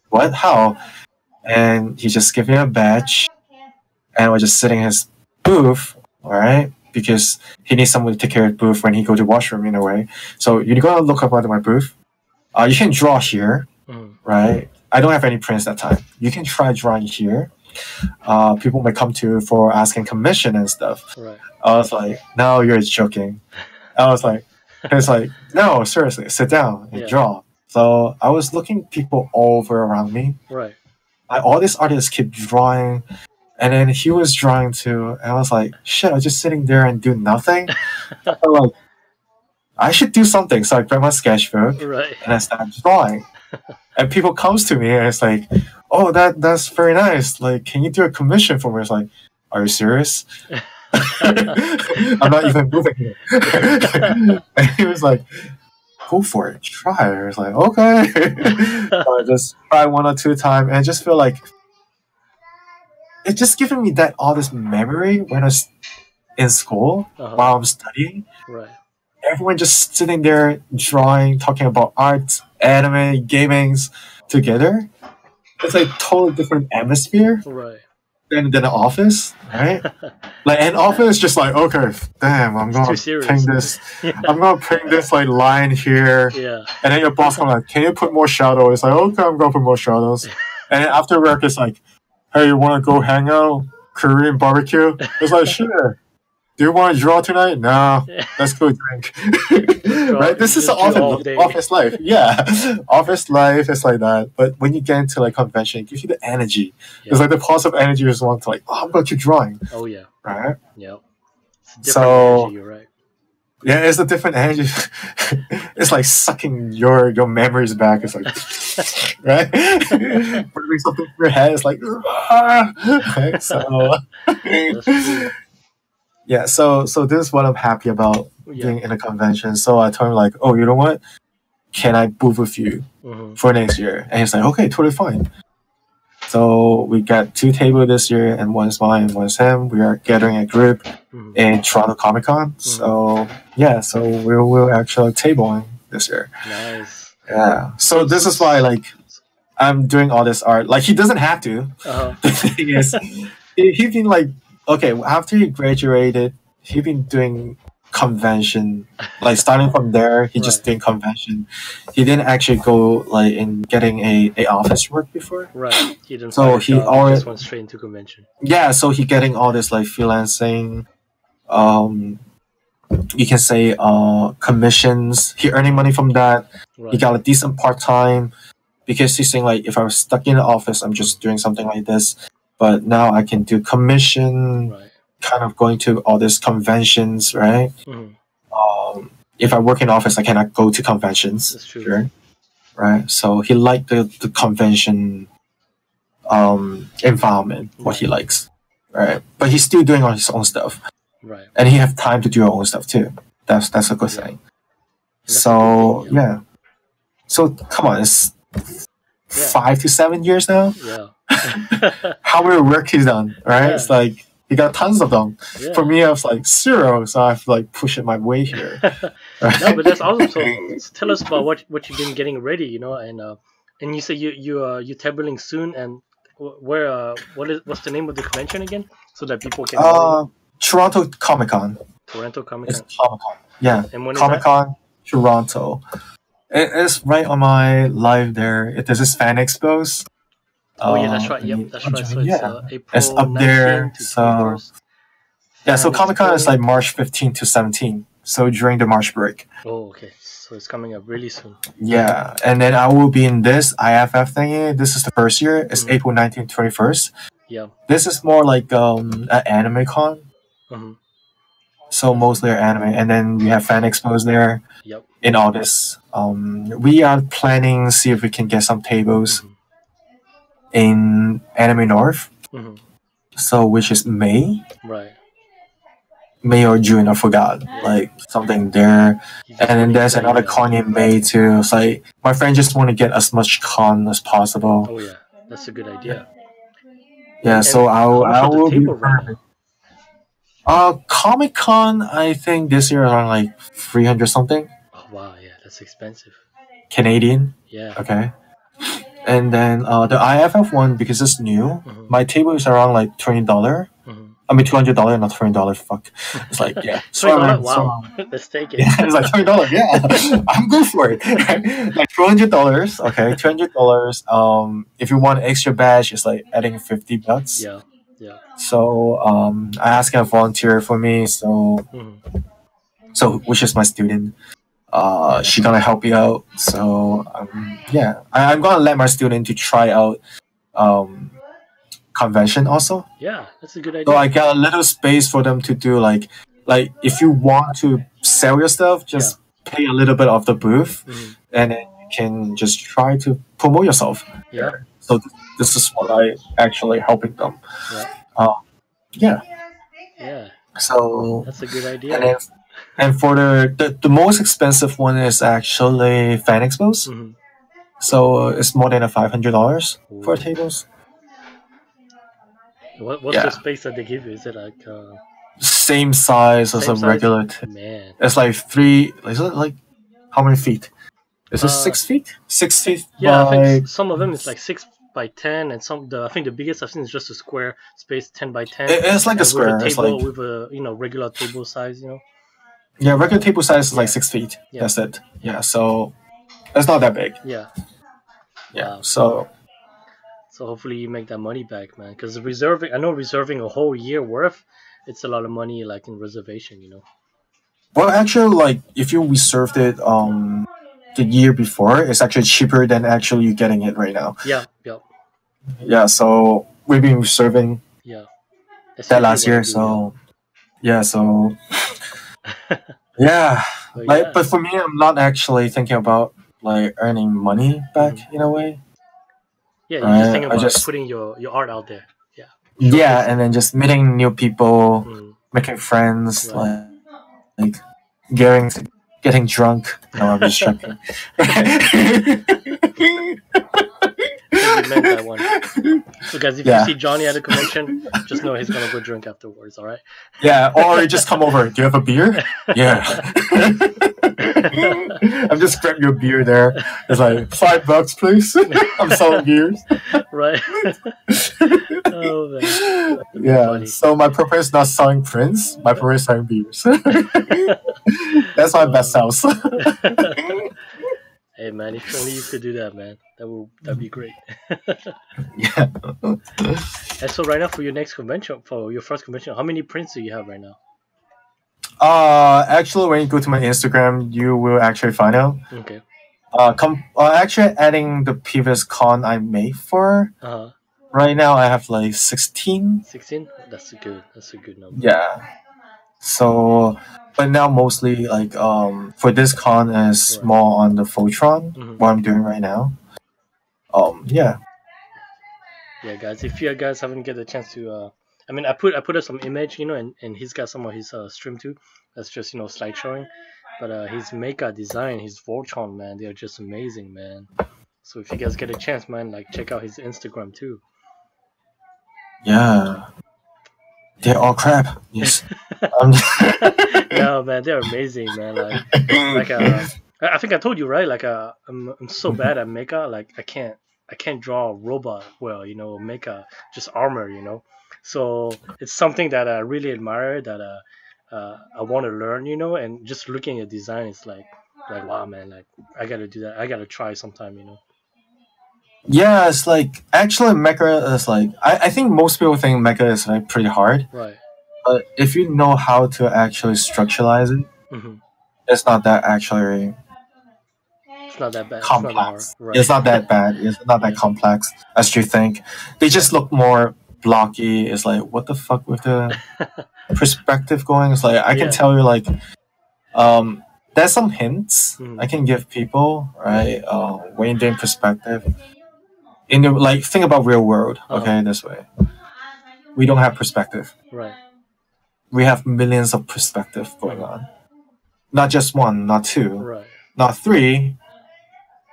what? How? And he just gave me a badge, and I was just sitting in his booth, all right? Because he needs someone to take care of his booth when he go to washroom in a way. So you're gonna look up at my booth. You can draw here, right? I don't have any prints that time. You can try drawing here. People may come to for asking commission and stuff. Right. I was like, no, you're joking. I was like, it's like, no, seriously, sit down and draw. So I was looking people all over around me. Right. All these artists keep drawing, and then he was drawing too. And I was like, shit, I was just sitting there and do nothing. I'm like, I should do something. So I grabbed my sketchbook and I started drawing. And people comes to me and it's like, oh, that's very nice. Like, can you do a commission for me? It's like, are you serious? I'm not even moving here. And he was like, go for it, try. I was like, okay. So I just try 1 or 2 times and I just feel like it's just giving me that all this memory when I was in school while I'm studying. Right. Everyone just sitting there drawing, talking about art, anime, gamings together. It's like totally different atmosphere than an office, right? Like an office, just like, okay, damn, I'm gonna paint this. I'm gonna paint this like line here. Yeah. And then your boss comes like, can you put more shadow? It's like, okay, I'm gonna put more shadows. And then after work, it's like, hey, you wanna go hang out? Korean barbecue? It's like, sure. Do you want to draw tonight? No, let's go drink. Right? This is the office life. Yeah, office life is like that. But when you get into like convention, it gives you the energy. It's like the positive energy. You just want to like, oh, I'm going to keep drawing. Oh yeah. Right. Yeah. So energy, you're right. Yeah, it's a different energy. It's like sucking your memories back. It's like, right? Putting something in your head. It's like, right? So. Yeah, so this is what I'm happy about being in a convention. So I told him like, oh, you know what? Can I booth with you for next year? And he's like, okay, totally fine. So we got 2 tables this year, and one's mine and one's him. We are gathering a group in Toronto Comic Con. So yeah, so we will actually tabling this year. Nice. Yeah. So this is why like I'm doing all this art. Like he doesn't have to. The thing is, he's been like. Okay, after he graduated, he been doing convention. Like starting from there, he just doing convention. He didn't actually go like in getting a office work before. Right. He didn't. So he already just went straight into convention. Yeah, so he getting all this like freelancing, you can say commissions. He earning money from that. He got a decent part time because he's saying like if I was stuck in the office, I'm just doing something like this. But now I can do commission, kind of going to all these conventions, right? If I work in office, I cannot go to conventions. That's true. Sure, right? So he liked the convention environment, what he likes, right? But he's still doing all his own stuff, right? And he have time to do his own stuff too. That's a good thing. So yeah. So come on, it's 5 to 7 years now. Yeah. How many work he's done, right? It's like he got tons of them. For me, I was like 0, so I have to like push it my way here. Right? No, but that's awesome. So tell us about what you've been getting ready, you know, and you say you're tabling soon, and where what's the name of the convention again, so that people can. Toronto Comic Con. Toronto Comic Con. It's Comic Con. Yeah. And when Comic Con Toronto. It's right on my live there. There's this fan expos. Oh yeah, that's right. Yep, that's right. So it's April it's up there. So yeah, so Comic Con is like March 15 to 17. So during the March break. Oh, okay. So it's coming up really soon. Yeah, and then I will be in this IFF thingy. This is the first year. It's April 19th, 21st. Yeah. This is more like an anime con. So mostly anime, and then we have fan expos there. Yep. In August. We are planning see if we can get some tables in Anime North. So which is May. Right. May or June, I forgot. Like something there. And then there's another con in May too. It's like my friend just want to get as much con as possible. Oh yeah, that's a good idea. Yeah, so I will be Comic Con, I think this year around like 300 something Oh wow, yeah, that's expensive. Canadian. Yeah. Okay. And then the IFF one, because it's new, Mm-hmm. my table is around like $20. Mm-hmm. I mean $200, not $20. Fuck. It's like yeah. $20? Sorry, man. Sorry. Wow. Let's take it. Yeah, it's like $20. Yeah, I'm good for it. Like $200. Okay, $200. If you want extra badge, it's like adding $50. Yeah. Yeah. So I asked a volunteer for me. So Mm-hmm. which is my student. Yeah. She gonna help you out. So yeah, I'm gonna let my student to try out um convention also. Yeah, that's a good So idea. I got a little space for them to do like if you want to sell your stuff, Yeah. just pay a little bit of the booth, Mm-hmm. and then you can just try to promote yourself. Yeah. So this is what I actually helping them. Yeah. Uh, yeah. Yeah. So That's a good and idea. then, and for the most expensive one is actually fan expos. Mm-hmm. So it's more than $500 for Ooh. tables. What's the Yeah, space that they give you? Is it like same size as same a size? regular. Man. It's like three. Is it like how many feet? Is it Uh, 6 feet? 6 feet yeah, I think by. some of them is like 6 by 10, and I think the biggest I've seen is just a square space 10 by 10, It's like a and with a square. It's like table with a regular table size. yeah, regular table size is like Yeah. 6 feet. Yeah. That's it. Yeah, so it's not that big. Yeah. Yeah, Wow. so So hopefully you make that money back, man. Because I know reserving a whole year worth, it's a lot of money, like in reservation. well, actually, like if you reserved it the year before, it's actually cheaper than actually you getting it right now. Yeah. Yeah. Yeah, so we've been reserving Yeah. That's that usually last what I year. do. So yeah, so Yeah. yeah, But like yeah. but for me, I'm not actually thinking about like earning money back Mhm. in a way. Yeah. You're just Right? thinking I about just putting your art out there. Yeah. yeah, Showcasing and it. then just meeting new people, Mm. making friends, Right. like getting getting drunk. No, I'm just joking. I think you meant that one. So guys, if you Yeah, see Johnny at a convention, just know he's gonna go drink afterwards. All right. yeah. Or you just come over. Do you have a beer? Yeah. I'm just grab your beer there. It's like $5, please. I'm selling beers. Right. Oh man, that'd be Yeah. funny. So my purpose is not selling prints. My purpose is selling beers. That's my best sales. Hey man, if only you could do that, man. That'd be great. Yeah. And so right now for your first convention, how many prints do you have right now? Actually, when you go to my Instagram, you will actually find out. Okay. Actually, adding the previous con I made for right now, I have like 16. 16. That's a good number. Yeah. So, but now mostly like for this con is Right. more on the Photron. Mhm. What I'm doing right now. Yeah. Yeah, guys. If you guys haven't get a chance to, I mean, I put up some image, and he's got some of his stream too. That's just slide showing, but his mecha design, his Voltron, man, they are just amazing, man. So if you guys get a chance, man, like check out his Instagram too. Yeah. They're all crap. Yes. No, man, they're amazing, man. I think I told you, right? Like I'm so bad at mecha. Like I can't draw a robot well, mecha just armor. So it's something that I really admire, that I want to learn, and just looking at design, it's like wow, man, like I gotta do that. I gotta try sometime. Yeah, it's like actually mecha is like I think most people think mecha is like pretty hard. Right. But if you know how to actually structuralize it, Mm-hmm. it's not that actually It's not that bad. It's not that hard. complex. Right. It's not that bad. It's not that Yeah. complex as you think. They just look more blocky. It's like what the fuck with the perspective going? It's like I can Yeah. tell you like there's some hints Mhm. I can give people, right? When you're doing perspective. In the like think about real world, okay, this way. We don't have perspective. Right. We have millions of perspective going on. Not just one, not two, Right. not three,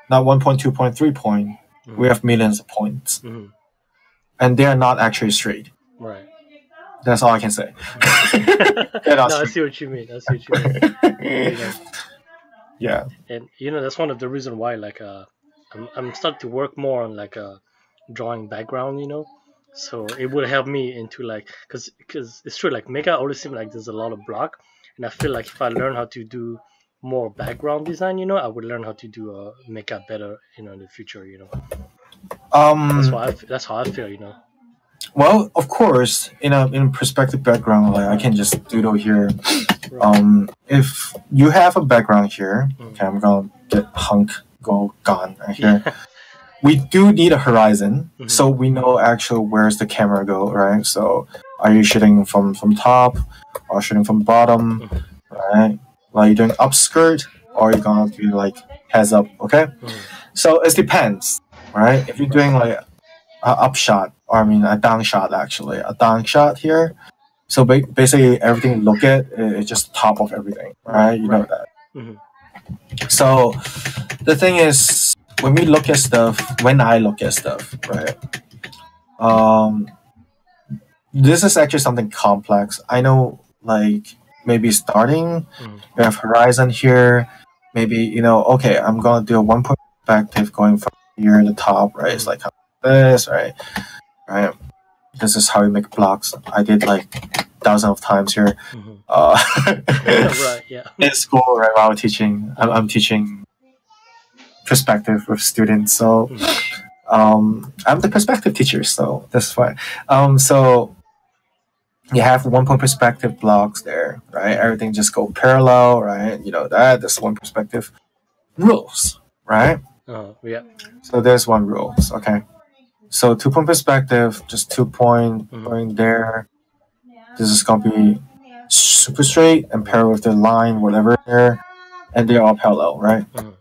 not 1.2 point, 3 point. Mhm. We have millions of points. Mhm. And they are not actually straight. Right. That's all I can say. No, I see what you mean. I see what you mean. You know, Yeah. and that's one of the reason why I'm starting to work more on like a drawing background. So it would help me into like because it's true like makeup always seems like there's a lot of block, and I feel like if I learn how to do more background design, I would learn how to do makeup better, in the future. That's how I feel. Well, of course, in perspective background, like I can just doodle here. Right. If you have a background here, Mm. okay, I'm gonna get gone right here. Yeah. We do need a horizon, Mhm. so we know actually where's the camera go, right? So, are you shooting from top or shooting from bottom, Mhm. right? Like you doing upskirt or you gonna do like heads up, okay? Mhm. So it depends, right? If you're doing like a up shot, or I mean a down shot actually, a down shot here. So basically everything you look at is just top of everything, right? You know Right. that. Mhm. So the thing is, when I look at stuff, right? Um, this is actually something complex. I know, like maybe starting, Mhm. you have horizon here. Maybe okay, I'm gonna do a 1 point perspective going from here to the top, right? It's like this, right? Right. This is how you make blocks. I did like dozens of times here. Mhm. Uh, Right. Yeah. in school, right? While teaching, I'm teaching perspective with students, so Mhm. I'm the perspective teacher, so that's fine. So you have 1 point perspective blocks there, right? Everything just go parallel, right? You know that. That's 1 perspective rules, right? Yeah. So there's one rules, okay? So 2 point perspective, just 2 point Mhm. going there. This is gonna be super straight and parallel with the line, whatever there, and they're all parallel, right? Mhm.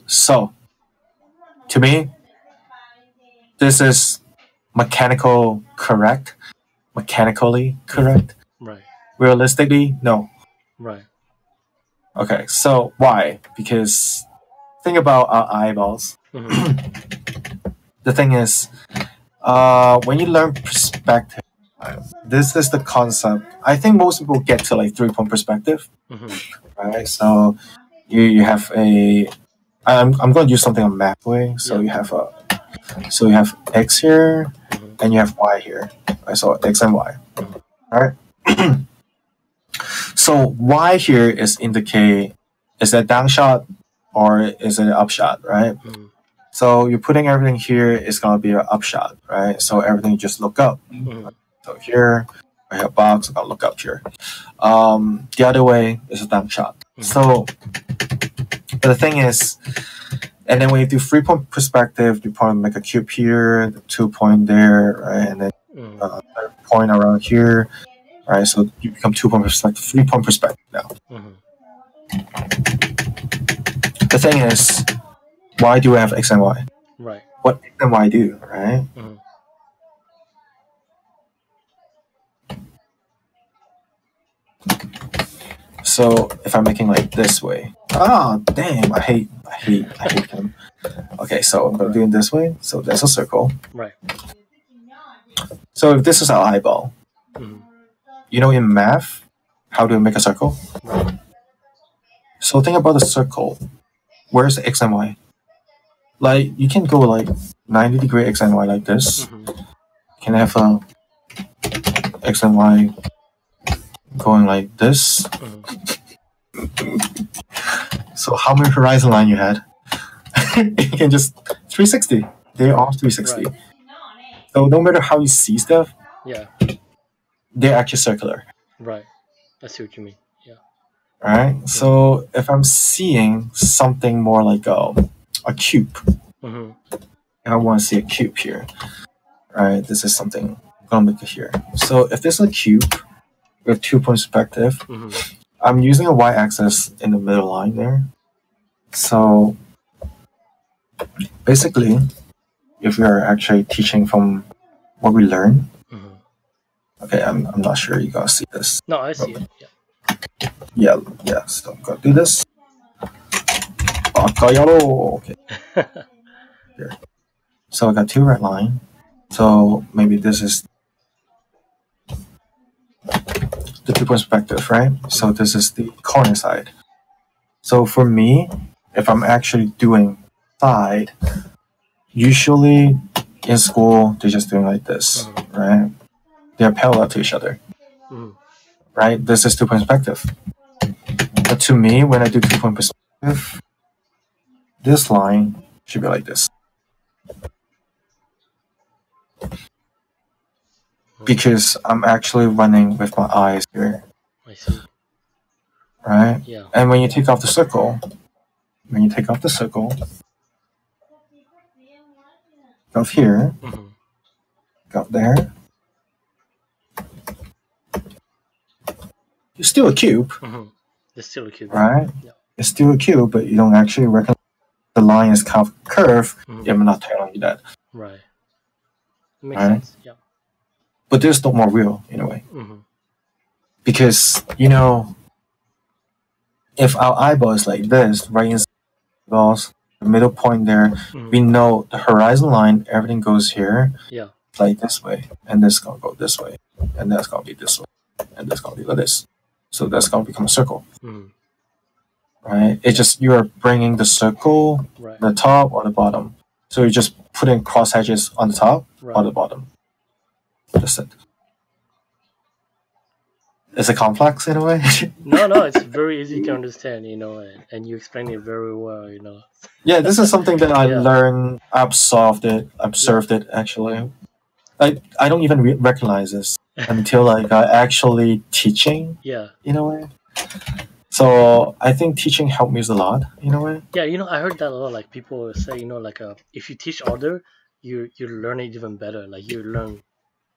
So to me, this is mechanically correct. Right. Realistically, no. Right. Okay, so why? Because think about our eyeballs. Mhm. The thing is, when you learn perspective, this is the concept. I think most people get to like 3 point perspective, Mhm. right? So you have a. I'm going to use something on math way. So Yeah. you have x here, Mhm. and you have y here. Right? So x and y. Mhm. All right. So y here is indicate is that down shot or is it an up shot, right? Mhm. So you're putting everything here is gonna be an up shot, right? So everything you just look up. Mhm. So here I have a box, I'm gonna look up here. The other way is a down shot. Mhm. So but the thing is, and then when you do 3 point perspective, you probably make a cube here, 2 point there, right? And then Mhm. a point around here, right? So you become 2 point perspective, 3 point perspective now. Mhm. The thing is, why do we have x and y? Right. What x and y do, right? Mhm. So if I'm making like this way, damn, I hate him. Okay, so I'm doing this way. So there's a circle. Right. So if this is our eyeball, Mhm. in math, how do we make a circle? Right. So think about the circle. Where's the x and y? Like you can go like 90-degree x and y like this. Mhm. You can have a x and y going like this. Mhm. So how many horizon line you had? You can just 360. They're all 360. Right. So no matter how you see stuff, Yeah. they're actually circular. Right. I see what you mean. Yeah. Right? So if I'm seeing something more like a cube, Mhm. I want to see a cube here. Right? This is something I'm gonna make it here. So if this is a cube with 2 point perspective, Mhm. I'm using a y-axis in the middle line there. So basically, if we are actually teaching from what we learn, Mhm. okay, I'm not sure you guys see this. No, I see it. Yeah. Yeah. So I'm gonna do this. Okay. Here. So I got two red line. So maybe this is the 2 point perspective, right? So this is the corner side. So for me, if I'm actually doing side, usually in school they're just doing like this, right? They're parallel to each other, right? This is 2 point perspective. But to me, when I do 2 point perspective, this line should be like this. Because I'm actually running with my eyes here. I see. Right? Yeah. And when you take off the circle, go up here, go up there. It's still a cube. It's still a cube. Right? Yeah. It's still a cube, but you don't actually recognize the line is curved. I'm not telling you that. Right. It makes sense. Yeah. But there's no more real in a way. Because, you know, if our eyeball is like this, right inside the eyeballs, the middle point there, we know the horizon line, everything goes here. Yeah. Like this way. And this is going to go this way. And that's going to be this way. And that's going to be like this. So that's going to become a circle. Right? It's just you're bringing the circle, the top or the bottom. So you're just putting cross edges on the top or the bottom. That's it. Is it complex in a way? No, it's very easy to understand, you know, and you explain it very well, you know. Yeah, this is something that I learned, observed it actually. I don't even recognize this until like actually teaching. Yeah. In a way. So I think teaching helped me a lot in a way. Yeah, you know, I heard that a lot. Like people say, you know, like if you teach other, you learn it even better. Like you learn,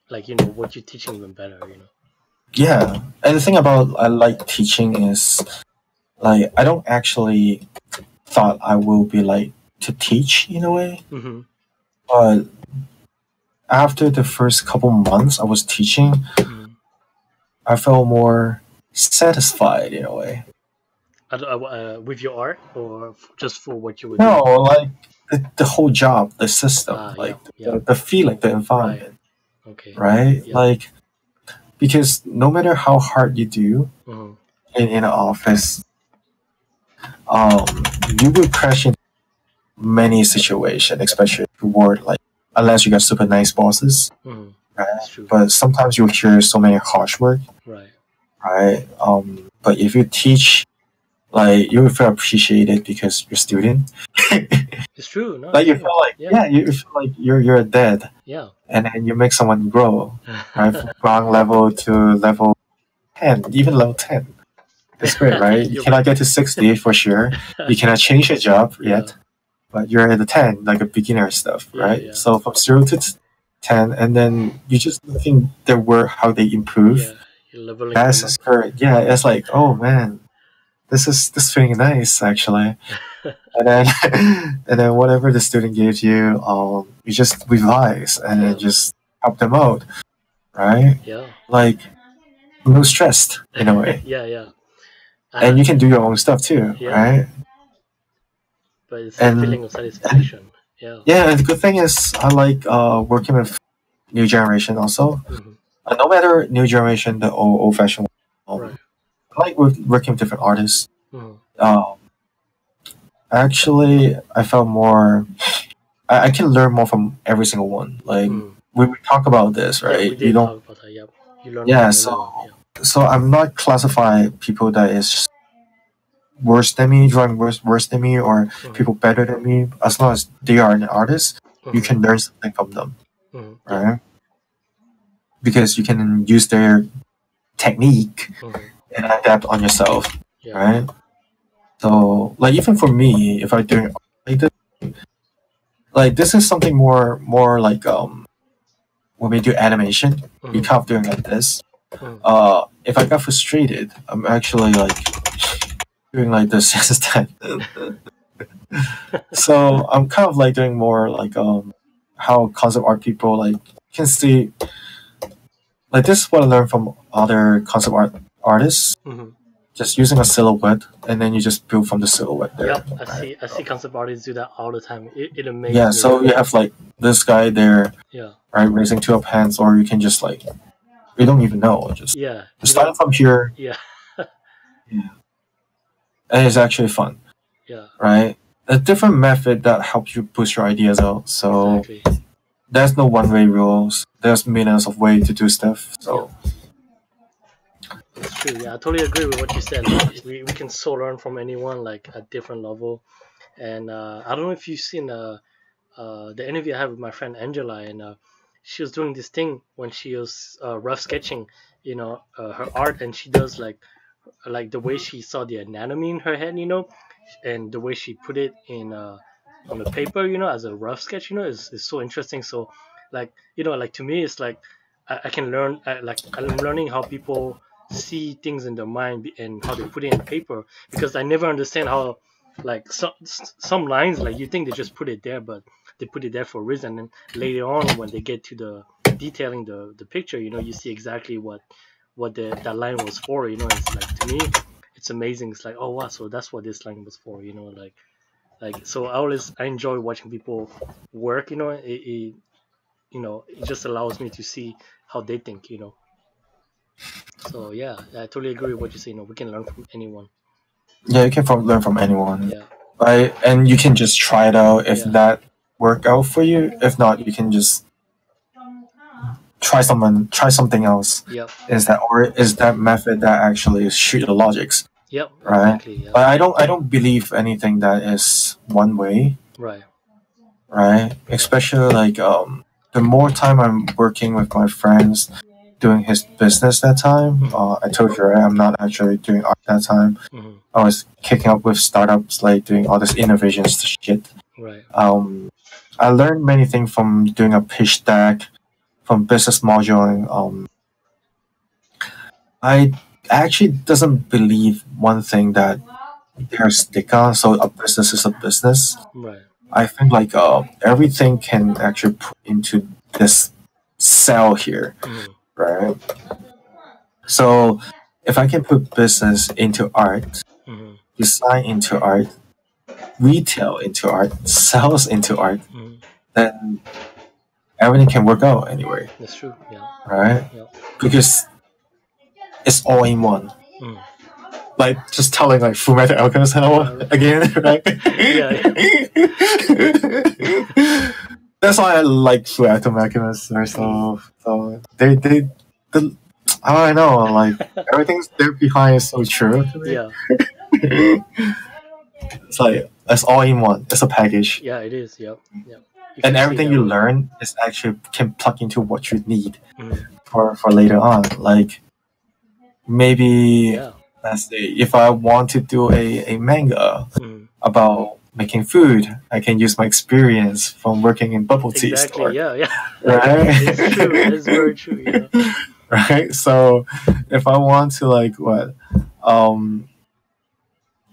like, you know, what you're teaching even better. You know. Yeah, and the thing about I like teaching is, like, I don't actually thought I will be like to teach in a way, but after the first couple months I was teaching, I felt more satisfied in a way. With your art, or just for what you were doing? No, like the whole job, the system, the feeling, the environment. Right. Okay. Right? Yeah. Like, because no matter how hard you do in an office, you will crash into many situations, especially toward like unless you got super nice bosses. Right? But sometimes you hear so many harsh words. Right. But if you teach, like, you will feel appreciated because you're a student. It's true. No, like you feel like you feel like you're a dad. Yeah. And then you make someone grow, right, from ground level to level 10, even level 10. That's great, right? You cannot get to 60 for sure. You cannot change your job yet, but you're at the 10, like a beginner stuff, right? Yeah. So from 0 to 10, and then you just looking their work, how they improve. Yeah. That's just great. Yeah, it's like, oh man, this feeling nice actually. and then whatever the student gives you, you just revise and then just help them out, right? Yeah. Like no stressed in a way. Yeah. And you can do your own stuff too, right? But it's a feeling of satisfaction. Yeah, and the good thing is I like working with new generation also. No matter new generation, the old-fashioned one. I like working with different artists. Actually, I felt more. I can learn more from every single one. Like we talk about this, right? Yeah, we did talk about that. Yep. You learn so I'm not classify people that is worse than me, drawing worse than me, or people better than me. As long as they are an artist, you can learn something from them, right? Because you can use their technique and adapt on yourself, right? So, like, even for me, if I do like this is something more like when we do animation, we kind of doing like this. If I got frustrated, I'm actually like doing like this instead. So I'm kind of like doing more like how concept art people like can see. Like this is what I learned from other concept art artists. Just using a silhouette, and then you just build from the silhouette there. Yep, I see concept artists do that all the time. It amazes me. Yeah, so you have like this guy there, right, raising two up hands, or you can just like We don't even know. Just Yeah, you starting don't. from here, Yeah, yeah, and it's actually fun, yeah, right? A different method that helps you push your ideas out. So exactly. there's no one way rules. There's millions of ways to do stuff. Yep, So that's true. Yeah, I totally agree with what you said. Like we can so learn from anyone like at different level. And I don't know if you've seen the interview I had with my friend Angela, and she was doing this thing when she was rough sketching, her art, and she does like the way she saw the anatomy in her head, and the way she put it in on the paper, as a rough sketch, is so interesting. So, like like to me, it's like I can learn, like I'm learning how people see things in their mind and how they put it in paper, because I never understand how like some lines, like you think they just put it there, but they put it there for a reason. And later on, when they get to the detailing the picture, you see exactly what that line was for. It's like, to me, it's amazing. It's like, oh wow, so that's what this line was for. Like so I enjoy watching people work. It just allows me to see how they think. So yeah, I totally agree with what you say. We can learn from anyone. yeah, you can learn from anyone, Yeah, right? And you can just try it out if yeah, that work out for you. If not, you can just try something else. yep, Is that method that actually shoot the logics, yep, right? exactly, yeah, But I don't believe anything that is one way, right, right? yep, Especially like the more time I'm working with my friends doing his business that time. mm-hmm, I told you, right, I'm not actually doing art that time. mm-hmm, I was kicking up with startups, like doing all this innovations shit. right, Um, I learned many things from doing a pitch deck, from business modeling. I actually doesn't believe one thing that there's sticker, so a business is a business. right, I think like everything can actually put into this cell here, mm-hmm, right? So if I can put business into art, mm-hmm, design into art, retail into art, sales into art, mm-hmm. then everything can work out anyway, That's true. Yeah, right? yeah, Because it's all in one. mm. Like just telling like Full Metal Alchemist and all Yeah, again, right? yeah, That's why I like Full Metal Alchemist. Right? mm. So the, I don't know, like everything's there behind is so true to me. Yeah, It's like it's all in one. It's a package, yeah, it is. Yep, yep. If and you see it everything that you way. learn is actually can plug into what you need Mm. for later on. Like maybe Yeah. let's say if I want to do a manga Mm. about making food, I can use my experience from working in bubble tea Exactly. store, Yeah. Yeah. It's true. right? It's very true. Right. So if I want to like what, um,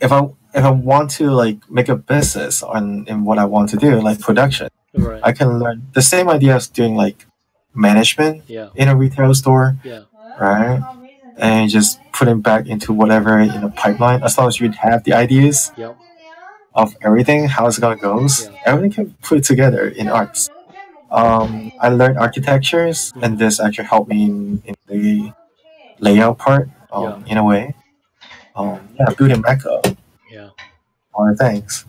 if I want to like make a business on in what I want to do, like production, Right. I can learn the same idea as doing like management Yeah. in a retail store, Yeah. right? And just put it back into whatever in a pipeline. As long as you have the ideas Yep. of everything, how it's gonna goes, Yeah. everything can put it together in arts. I learned architectures, and Mm. this actually helped me in the layout part, Yeah. in a way. Yeah, building Mecca Yeah. or things,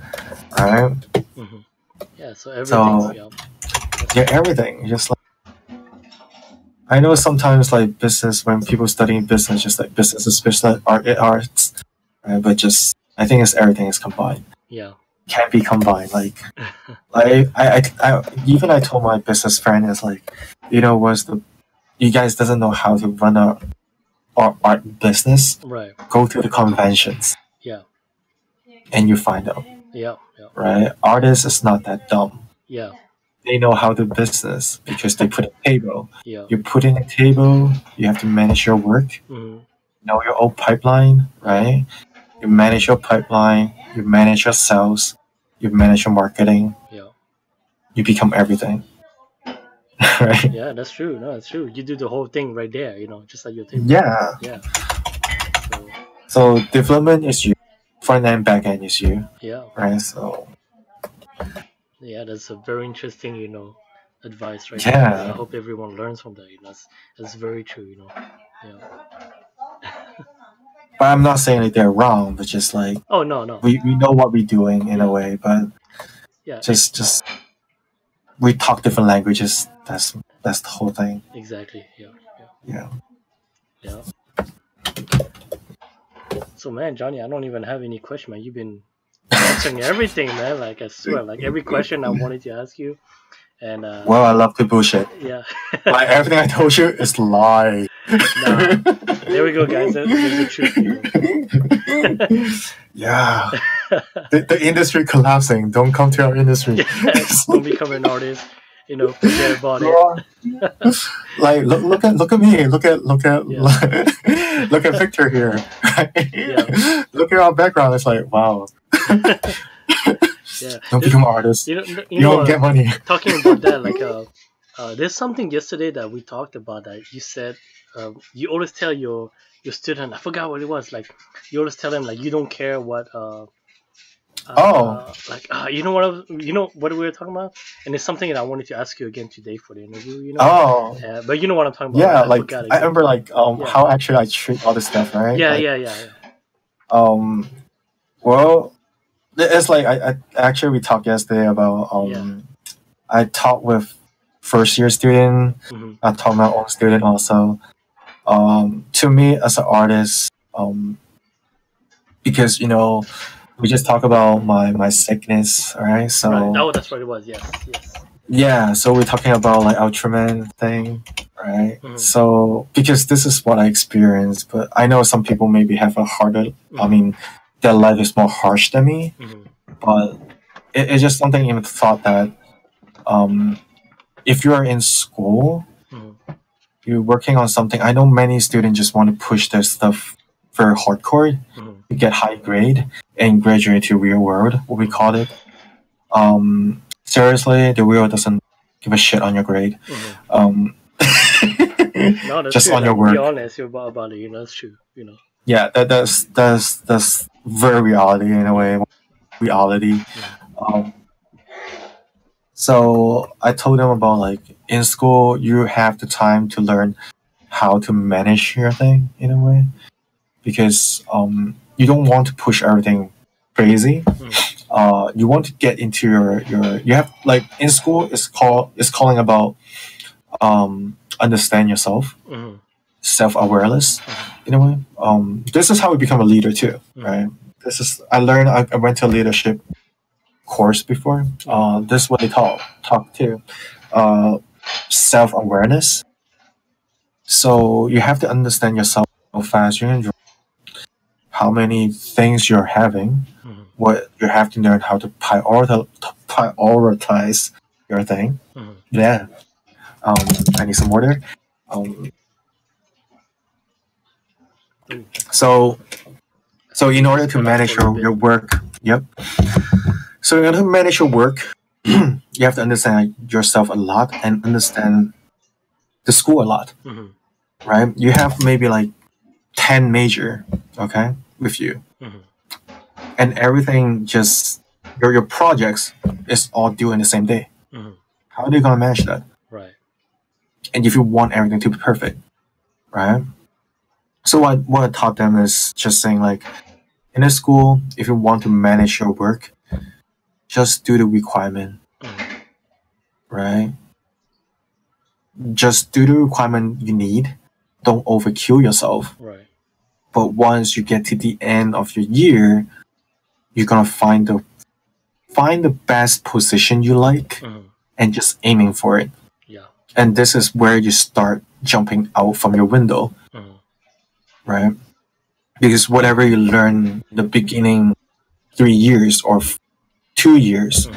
right? Hmm. Yeah. So everything's, So yeah. That's yeah, true. everything. Just like I know sometimes like business when people studying business, just like business is business, art is arts, right? But just I think it's everything is combined. Yeah. Can't be combined. Like even I told my business friend is like, what's the you guys doesn't know how to run a art business. Right. Go to the conventions Yeah. and you find out, Yeah. Yeah. right? Artists is not that dumb. Yeah. They know how to business because they put a table. Yeah. You put in a table, you have to manage your work, Hmm. know your own pipeline, right? You manage your pipeline, you manage your sales, you manage your marketing, Yeah. you become everything. Right? Yeah. That's true. No, that's true. You do the whole thing right there. Just like your table. Yeah. Yeah. So So development is you, front end, back end is you, yeah. right? So Yeah. That's a very interesting. advice right there. I Yeah, hope everyone learns from that. That's very true. Yeah. but I'm not saying like they're wrong, but just like Oh no. we know what we're doing in a Yeah. way, but Yeah. just we talk different languages. That's the whole thing. Exactly. Yeah. Yeah. Yeah. So man, Johnny, I don't even have any question, man. You've been answering everything, man. Like I swear, like every question I wanted to ask you, and Well, I love to bullshit. yeah. Like everything I told you is lie. Nah, there we go, guys. There's the truth. Yeah. The industry collapsing. Don't come to our industry. Don't become an artist. Forget about it. Like look at me. Look at Yeah. look at Victor here. Yeah. Look at our background. It's like wow. Yeah. Don't become artists. You don't get money. Talking about that, like there's something yesterday that we talked about that you said you always tell your student. I forgot what it was. Like you always tell them like you don't care what you know what we were talking about, and it's something that I wanted to ask you again today for the interview. Oh, but you know what I'm talking about. yeah, right? like I remember like how actually I treat all this stuff, right? Yeah, like, yeah. Well, it's like I actually we talked yesterday about I talked with first year student. Mm-hmm. I taught my own student also. To me as an artist, because we just talk about my sickness, right? So right. Oh, that's what it was. Yes. yeah, so we're talking about like Ultraman thing, right? Mm-hmm. So because this is what I experienced, but I know some people maybe have a harder. Mm-hmm. I mean, their life is more harsh than me, but it's just something in the thought that if you're in school, you're working on something. I know many students just want to push their stuff very hardcore to get high grade and graduate to real world, what we call it. Seriously, the real doesn't give a shit on your grade. No, that's just true. on your work. Be honest about it. That's true. Yeah, that's very reality in a way. Reality. So I told them about like in school you have the time to learn how to manage your thing in a way, because you don't want to push everything crazy. You want to get into your you have like in school it's calling about understand yourself, self-awareness in a way. This is how we become a leader too, right? This is I went to a leadership course before. This is what they talk to self-awareness. So you have to understand yourself, how fast you enjoy, how many things you're having, what you have to learn how to prioritize your thing. Yeah. I need some water. So in order to manage your work, yep. So in order to manage your work, you have to understand yourself a lot and understand the school a lot, right? You have maybe like 10 major, okay, with you, and everything just your projects is all due in the same day. How are you gonna manage that? Right. And if you want everything to be perfect, right? So what I taught them is just saying like, in a school, if you want to manage your work, just do the requirement, right? Just do the requirement you need. Don't overkill yourself. Right. But once you get to the end of your year, you're gonna find the best position you like and just aiming for it. Yeah. And this is where you start jumping out from your window, right? Because whatever you learn the beginning 3 years or 2 years,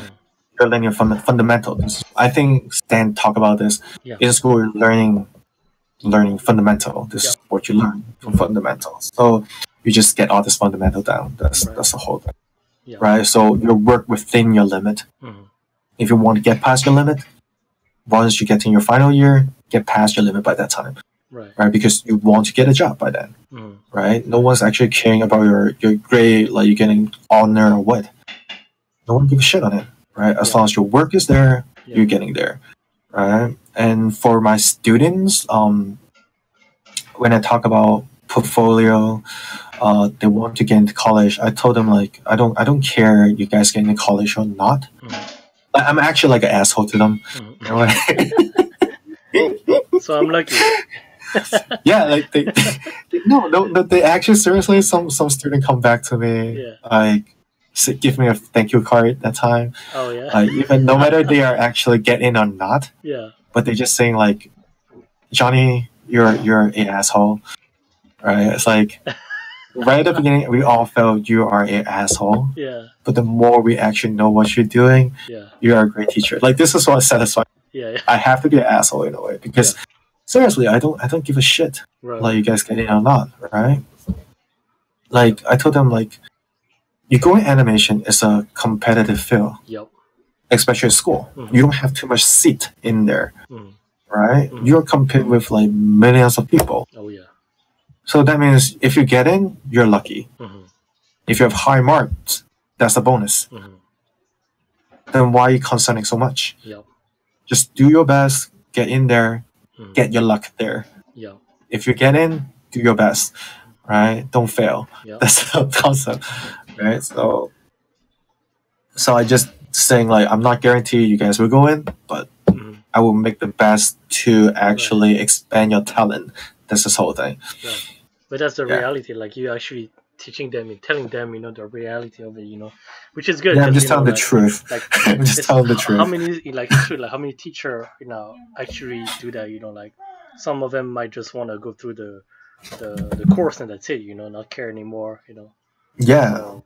you're learning fundamentals. I think Stan talked about this. In school, you're learning fundamental. This is what you learn from fundamentals. So you just get all this fundamental down. That's the whole thing, right? So you work within your limit. If you want to get past your limit, once you get in your final year, get past your limit by that time, right? Because you want to get a job by then, right? No one's actually caring about your grade, like you're getting honor or what. No one gives a shit on it, right? As long as your work is there, you're getting there. right? And for my students, when I talk about portfolio, they want to get into college. I told them like I don't care you guys get into college or not. I'm actually like an asshole to them. You know, So I'm lucky. yeah, like no, they actually seriously. Some student come back to me, Yeah. like give me a thank you card that time. Oh yeah. Like even no matter they are actually get in or not, Yeah. but they're just saying like, Johnny, you're an asshole, right? It's like right at the beginning we all felt you are an asshole, Yeah. but the more we actually know what you're doing, Yeah. you are a great teacher. Like this is what satisfies. Yeah. I have to be an asshole in a way because seriously, I don't give a shit. Right. Like you guys get in or not, right? Like I told them like, you go in animation is a competitive field. Yep. Especially at school. You don't have too much seat in there, right? Mhm. You're competing with like millions of people. Oh yeah. So that means if you get in, you're lucky. If you have high marks, that's a bonus. Then why are you concerning so much? Yep. Just do your best, get in there, get your luck there. Yeah. If you get in, do your best, right? Don't fail. Yep. That's the concept, right? So I just saying like, I'm not guaranteeing you guys will go in, but I will make the best to actually expand your talent. That's this whole thing. Right. But that's the reality. Like you actually teaching them and telling them, the reality of it, which is good. Yeah, I'm just telling the truth. Like, I'm just telling the truth. How many how many teacher actually do that? Like some of them might just want to go through the course and that's it. Not care anymore. Yeah. So,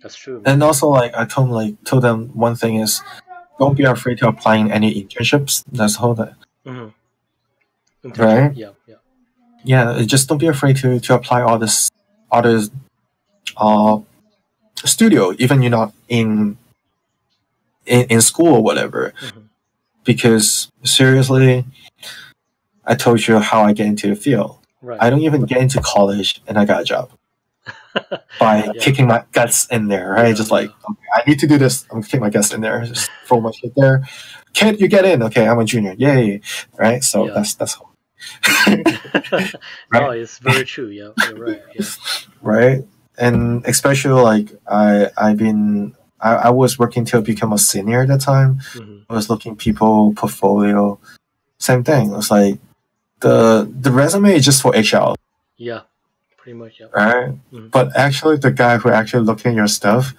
that's true. Man. And also, like I told them one thing is, don't be afraid to applying any internships. That's the whole thing. Right? Yeah. Yeah, just don't be afraid to apply all this studio, even you're not in school or whatever. Because seriously, I told you how I get into the field. Right. I don't even get into college and I got a job. By kicking my guts in there, right? Just like, okay, I need to do this. I'm gonna kick my guts in there. Just throw my shit there. Kid, you get in. Okay, I'm a junior. Yay! Right? So that's right? Oh, it's very true. Yeah, you're right. Yeah. Right, and especially like I was working to become a senior at that time. I was looking people portfolio. Same thing. It was like the resume is just for HR. Yeah. Pretty much, yeah. Right? But actually, the guy who actually looking at your stuff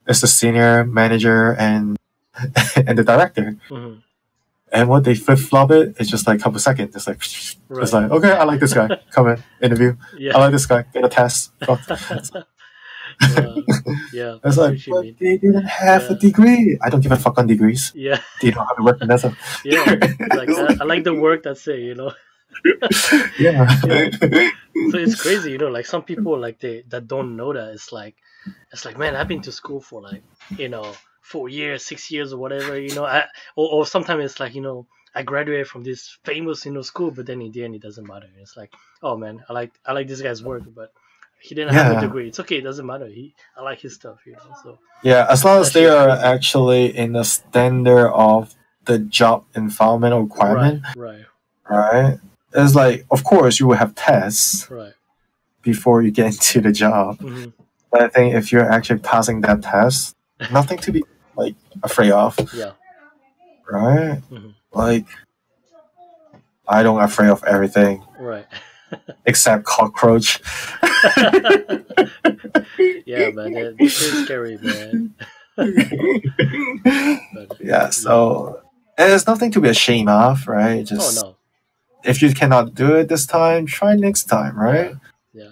is the senior manager and the director. And what they flip flop it's just like a couple seconds. It's like, it's like, okay, I like this guy. Come in, interview. Yeah. I like this guy. Get a test. Yeah. It's like, but they didn't have a degree. I don't give a fuck on degrees. Yeah. They don't have a work in that. Yeah. Like that. I like the work that's it. Yeah. So it's crazy, like some people like that don't know that it's like man, I've been to school for like 4 years, 6 years or whatever, or sometimes it's like I graduated from this famous school, but then in the end it doesn't matter. It's like, oh man, I like this guy's work, but he didn't have a degree. It's okay, it doesn't matter. I like his stuff, So yeah, as long as they are actually in the standard of the job environment or requirement, right. It's like, of course, you will have tests before you get into the job. But I think if you're actually passing that test, nothing to be like afraid of. Yeah. Right? Like, I don't afraid of everything. Right. Except cockroach. Yeah, man, this is scary, man. But, yeah, so there's nothing to be ashamed of, right? Just if you cannot do it this time, try next time, right? Yeah.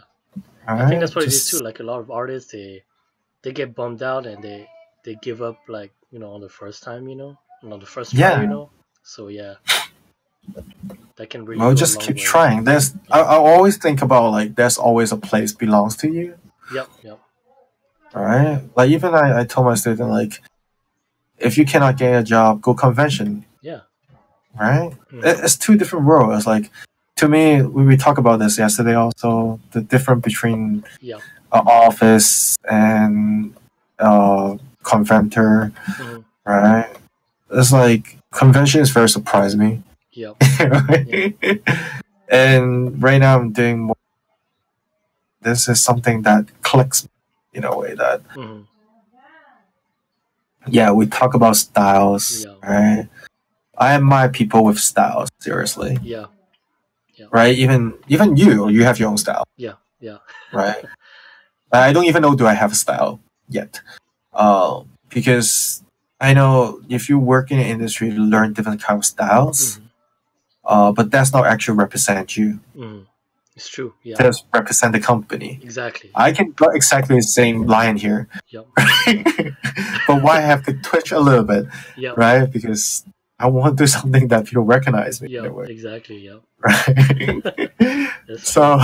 Right? I think that's what it is too. Like a lot of artists, they get bummed out and they give up, like on the first time, on the first try, So yeah, that can really. Well, just keep trying. I always think about like there's always a place belongs to you. Yep. Right? Like even I told my student like, if you cannot get a job, go convention. Yeah. Right? It's two different worlds. It's like, to me, we talked about this yesterday also, the difference between an office and a conventor, right? It's like, conventions very surprise me. Yep. Right? And right now I'm doing more. This is something that clicks in a way that Mm-hmm. yeah, we talk about styles, Yeah. right? I admire people with styles, seriously. Yeah. Yeah. Right? Even you have your own style, Yeah. Yeah. right? I don't even know do I have a style yet. Because I know if you work in an industry, you learn different kind of styles. Mm-hmm. But that's not actually represent you. Mm-hmm. It's true. Yeah. Just represent the company. Exactly. I can draw exactly the same line here. Yep. But why I have to twitch a little bit, Yep. right? Because I want to do something that people recognize me in a Yep. way. Exactly. Yep. Right? That's So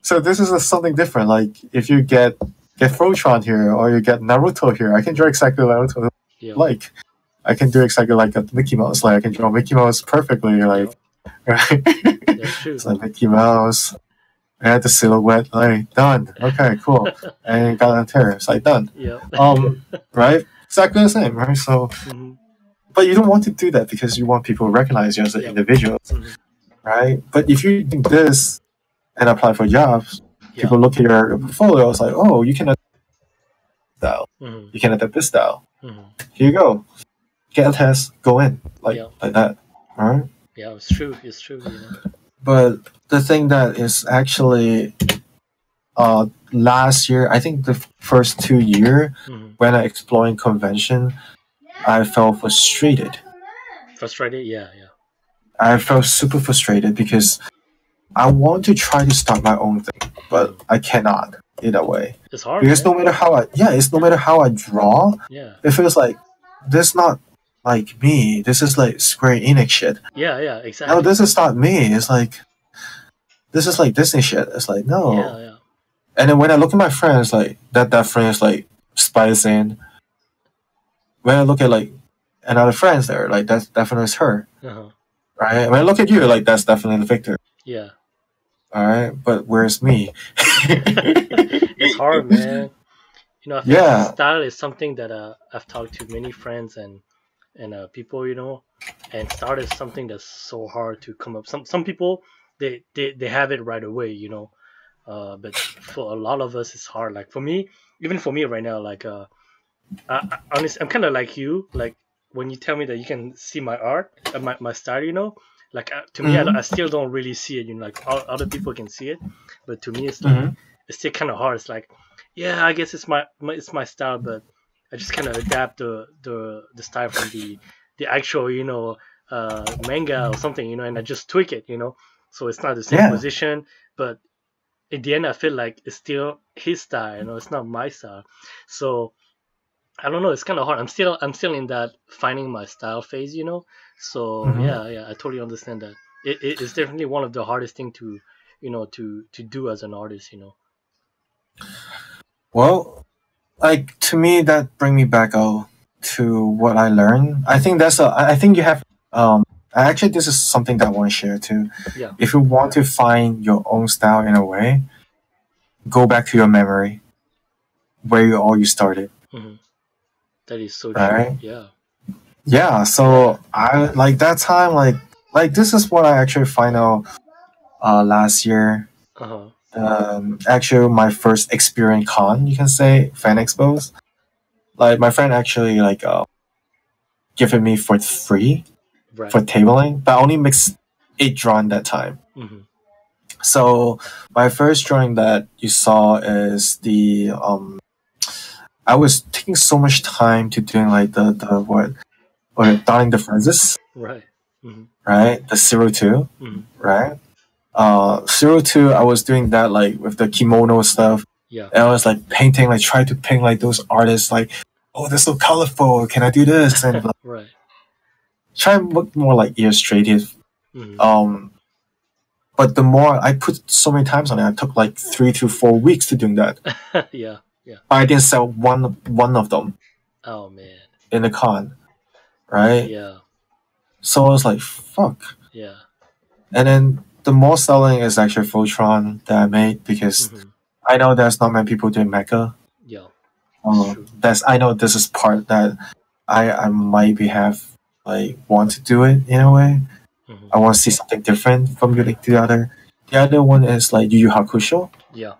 so this is something different. Like if you get Frotron here or you get Naruto here, I can draw exactly Naruto Yep. like. I can do exactly like a Mickey Mouse. Like I can draw Mickey Mouse perfectly. Like right? That's true. It's like Mickey Mouse. I had the silhouette. Like done. Okay, cool. And got on terror. It's like done. Yep. Right? Exactly the same, right? So, Mm-hmm. but you don't want to do that because you want people to recognize you as an Yep. individual, Mm-hmm. right? But if you do this and apply for jobs, Yeah. people look at your portfolio. It's like, oh, you can adapt this style. Mm-hmm. You can adapt this style. Mm-hmm. Here you go. Get a test. Go in. Like Yeah. like that. All right. Yeah. It's true. It's true. You know. But the thing that is actually last year, I think the first 2 year Mm-hmm. when I exploring convention, I felt frustrated. Frustrated. Yeah. Yeah. I felt super frustrated because I want to try to start my own thing, but I cannot in a way. It's hard. Because Man. no matter how no matter how I draw, Yeah. it feels like this not like me. This is like Square Enix shit. Yeah. Yeah. Exactly. No, this is not me. It's like this is like Disney shit. It's like no. Yeah. Yeah. And then when I look at my friends, like that friend is like spicing. When I look at like another friends there, like that's definitely is her, Uh-huh. right? When I look at you, like that's definitely Victor, Yeah. all right. But where's me? It's hard, man. You know, I think Yeah. style is something that I've talked to many friends and people, you know, and style is something that's so hard to come up. Some people they have it right away, you know, but for a lot of us it's hard. Like for me, even for me right now, like honestly, I'm kind of like you. Like when you tell me that you can see my art, my style, you know, like to me, Mhm. I still don't really see it. You know, like other people can see it, but to me, it's like Mhm. it's still kind of hard. It's like, yeah, I guess it's my style, but I just kind of adapt the style from the actual, you know, manga or something, you know, and I just tweak it, you know, so it's not the same Yeah. position, but in the end, I feel like it's still his style, you know, it's not my style. So I don't know, it's kind of hard. I'm still in that finding my style phase, you know. So Mhm. yeah, I totally understand that. It's definitely one of the hardest thing to, you know, to do as an artist, you know. Well, like to me, that bring me back to what I learned. I think I think you have actually this is something that I want to share too. Yeah. If you want to find your own style in a way, go back to your memory where you started, Hmm. That is so true. right? Yeah. Yeah. So I like that time like this is what I actually find out last year. Uh huh. Actually my first experience con, you can say, fan expos. Like my friend actually like given me for free Right. for tabling, but I only mixed 8 drawing that time. Hmm. So my first drawing that you saw is the I was taking so much time to doing like the what drawing the phrases, Right. Hmm. right? The 02, Hmm. right? 02, I was doing that like with the kimono stuff. Yeah. And I was like painting, like try to paint like those artists, like, oh, they're so colorful. Can I do this? And like, Right. try and look more like illustrative. Hmm. But the more I put so many times on it, I took like 3 to 4 weeks to doing that. Yeah. Yeah. I didn't sell one of them Oh man. in the con, right? Yeah. So I was like, fuck. Yeah. And then the more selling is actually Voltron that I made because Hmm. I know there's not many people doing mecha. Yeah. It's true. I know this is part that I might be have like want to do it in a way. Hmm. I want to see something different from the other. The other one is like Yu Yu Hakusho, Yeah.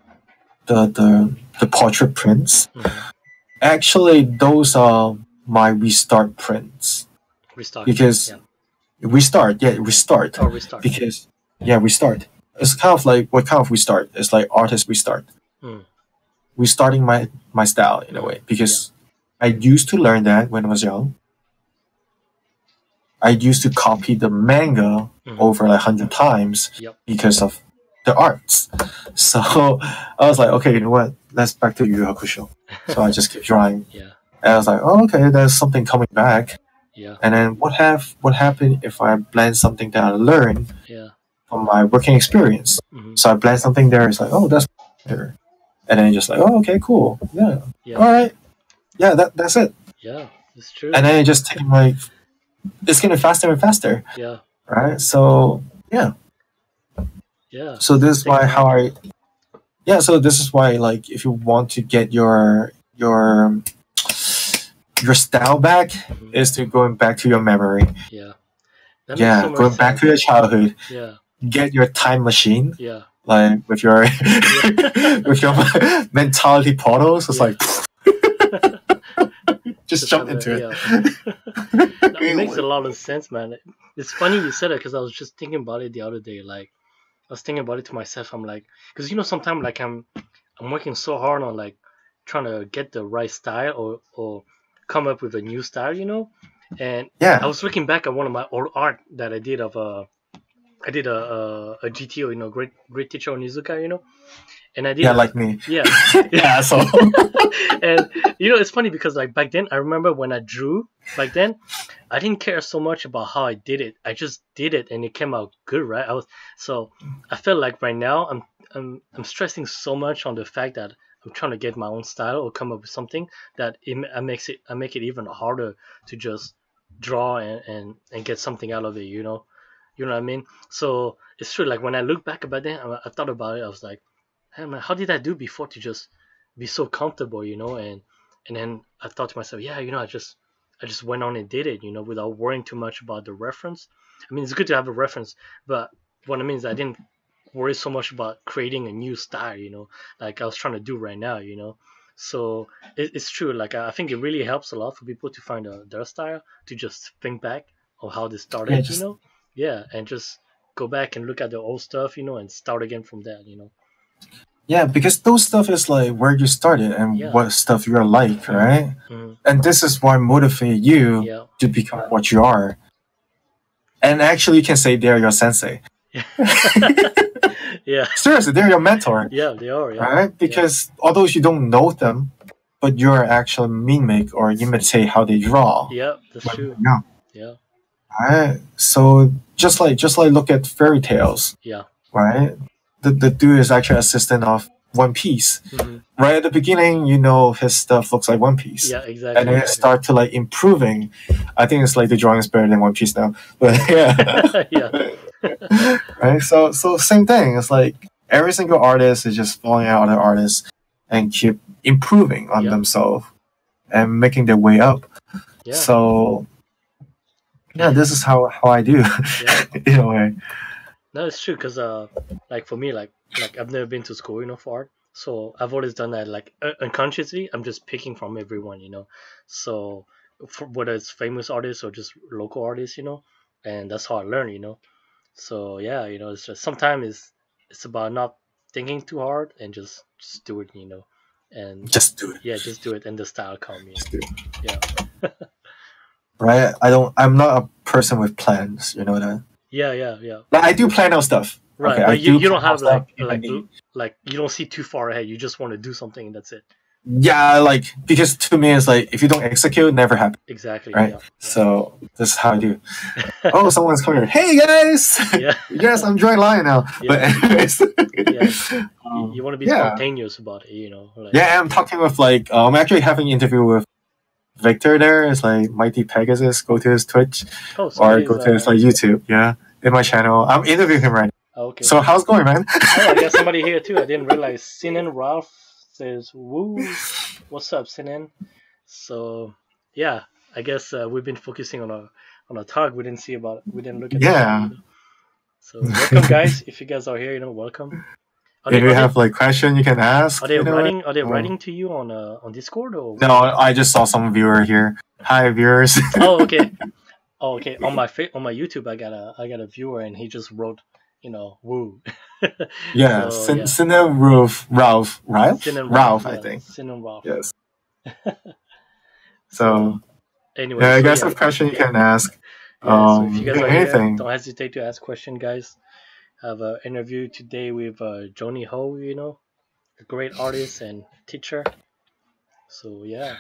the portrait prints. Hmm. Actually, those are my restart prints Restart. because Yeah. restart, yeah, restart Oh, restart. Yeah. because yeah, restart. It's kind of like what kind of restart? It's like artist restart, Mm. restarting my style in a Hmm. way Yeah. because I used to learn that when I was young. I used to copy the manga Hmm. over like 100 times Yep. because of the arts. So I was like, okay, you know what? Let's back to Yu Yu Hakusho. So I just keep drawing, Yeah. and I was like, oh, okay, there's something coming back. Yeah. And then what happened if I blend something that I learned Yeah. from my working experience? Hmm. So I blend something there. It's like, oh, that's better. And then just like, oh, okay, cool, yeah, Yeah. all right, yeah, that's it. Yeah. It's true. And then it just taking like it's getting faster and faster, Yeah. right? So yeah, Yeah. so this is Take why how time. I yeah. So this is why like if you want to get your style back Hmm. is to going back to your memory. Yeah. That makes Yeah, so much going back to sense. your childhood. Yeah. Get your time machine, Yeah. like with your Yeah. with your mentality portals. It's Yeah. like just Just jump have it. into Yeah. No, it makes a it. lot of sense, man. It's funny you said it because I was just thinking about it the other day. Like I was thinking about it to myself. I'm like, because sometimes like I'm working so hard on like trying to get the right style or come up with a new style, And I Yeah, was looking back at one of my old art that I did of I did a GTO, great teacher Onizuka, and I did yeah, a like me. yeah. Yeah, so And it's funny because like back then I remember when I drew back then I didn't care so much about how I did it. I just did it and it came out good, right? So I feel like right now I'm stressing so much on the fact that I'm trying to get my own style or come up with something that I make it even harder to just draw and get something out of it, You know what I mean? So it's true. Like when I look back about that, I thought about it. I was like, hey man, how did I do before to just be so comfortable, And then I thought to myself, yeah, I just went on and did it, without worrying too much about the reference. I mean, it's good to have a reference, but what I mean is I didn't worry so much about creating a new style, like I was trying to do right now, So it's true. Like I think it really helps a lot for people to find their style, to just think back of how they yeah, started, just Yeah, and just go back and look at the old stuff, and start again from that. yeah, because those stuff is like where you started and Yeah. what stuff you're like, Hmm. right? Hmm. And this is what motivate you Yeah. to become what you are. And actually, you can say they're your sensei. Yeah. Seriously, they're your mentor, Yeah, they are. Yeah. right? Yeah. Because although you don't know them, but you're actually mimic or imitate how they draw. Yeah, that's When true. you're young, Yeah. right? So just like look at fairy tales, Yeah. right? The dude is actually assistant of One Piece. Hmm. Right at the beginning, his stuff looks like One Piece, Yeah, and exactly. then it start to like improving. I think it's like the drawing is better than One Piece now, but yeah, Yeah. right. So same thing. It's like every single artist is just following out other artists and keep improving on Yeah. themselves and making their way up. Yeah. So yeah, this is how I do Yeah. in a way. No, it's true because like for me, like I've never been to school, for art, so I've always done that. Like unconsciously, I'm just picking from everyone, So whether it's famous artists or just local artists, and that's how I learn, So yeah, it's just sometimes it's about not thinking too hard and just do it, and Just do it. yeah, just do it and the style come, Just do it. Yeah. Right? I'm not a person with plans. You know that. Yeah, yeah, yeah. Like I do plan out stuff. Right, Okay, I but you, do you plan don't out have stuff if I need. like you don't see too far ahead. You just want to do something and that's it. Yeah, like because to me it's like if you don't execute, it never happen, Exactly. right? Yeah. So this is how I do. Yeah. Oh, someone's coming here. Hey guys, Yeah. yes, I'm drawing lion now. But Yeah. anyways, Yeah. You want to be yeah, spontaneous about it, Like yeah. I'm talking with like I'm actually having an interview with Victor. There is like Mighty Pegasus. Go to his Twitch oh or somebody's go to his like YouTube. Yeah, in my channel. I'm interviewing him right now. okay. So how's it going, man? Oh, I got somebody here too. I didn't realize. Sinan Ralph says, "Woo, what's up, Sinan?" So yeah, I guess we've been focusing on a talk. We didn't look at the chat, Yeah. you know. So welcome, guys. If you guys are here, you know, welcome. Are If they you are they have like question you can ask, you know. are they Um, writing to you on Discord or no, what? I just saw some viewer here. Hi, viewers. Oh, okay. Oh, okay. On my YouTube, I got a viewer, and he just wrote, you know, woo. Yeah, So yeah, Cinnamon Sin and Ralph, Ralph, I yeah, think. Sin and Ralph. Yes. So So anyway, yeah, I so guess yeah, a question you can ask. yeah. So if you guys Yeah, are here, anything. don't hesitate to ask question, guys. I have an interview today with Johnny Ho, you know, a great artist and teacher. So yeah,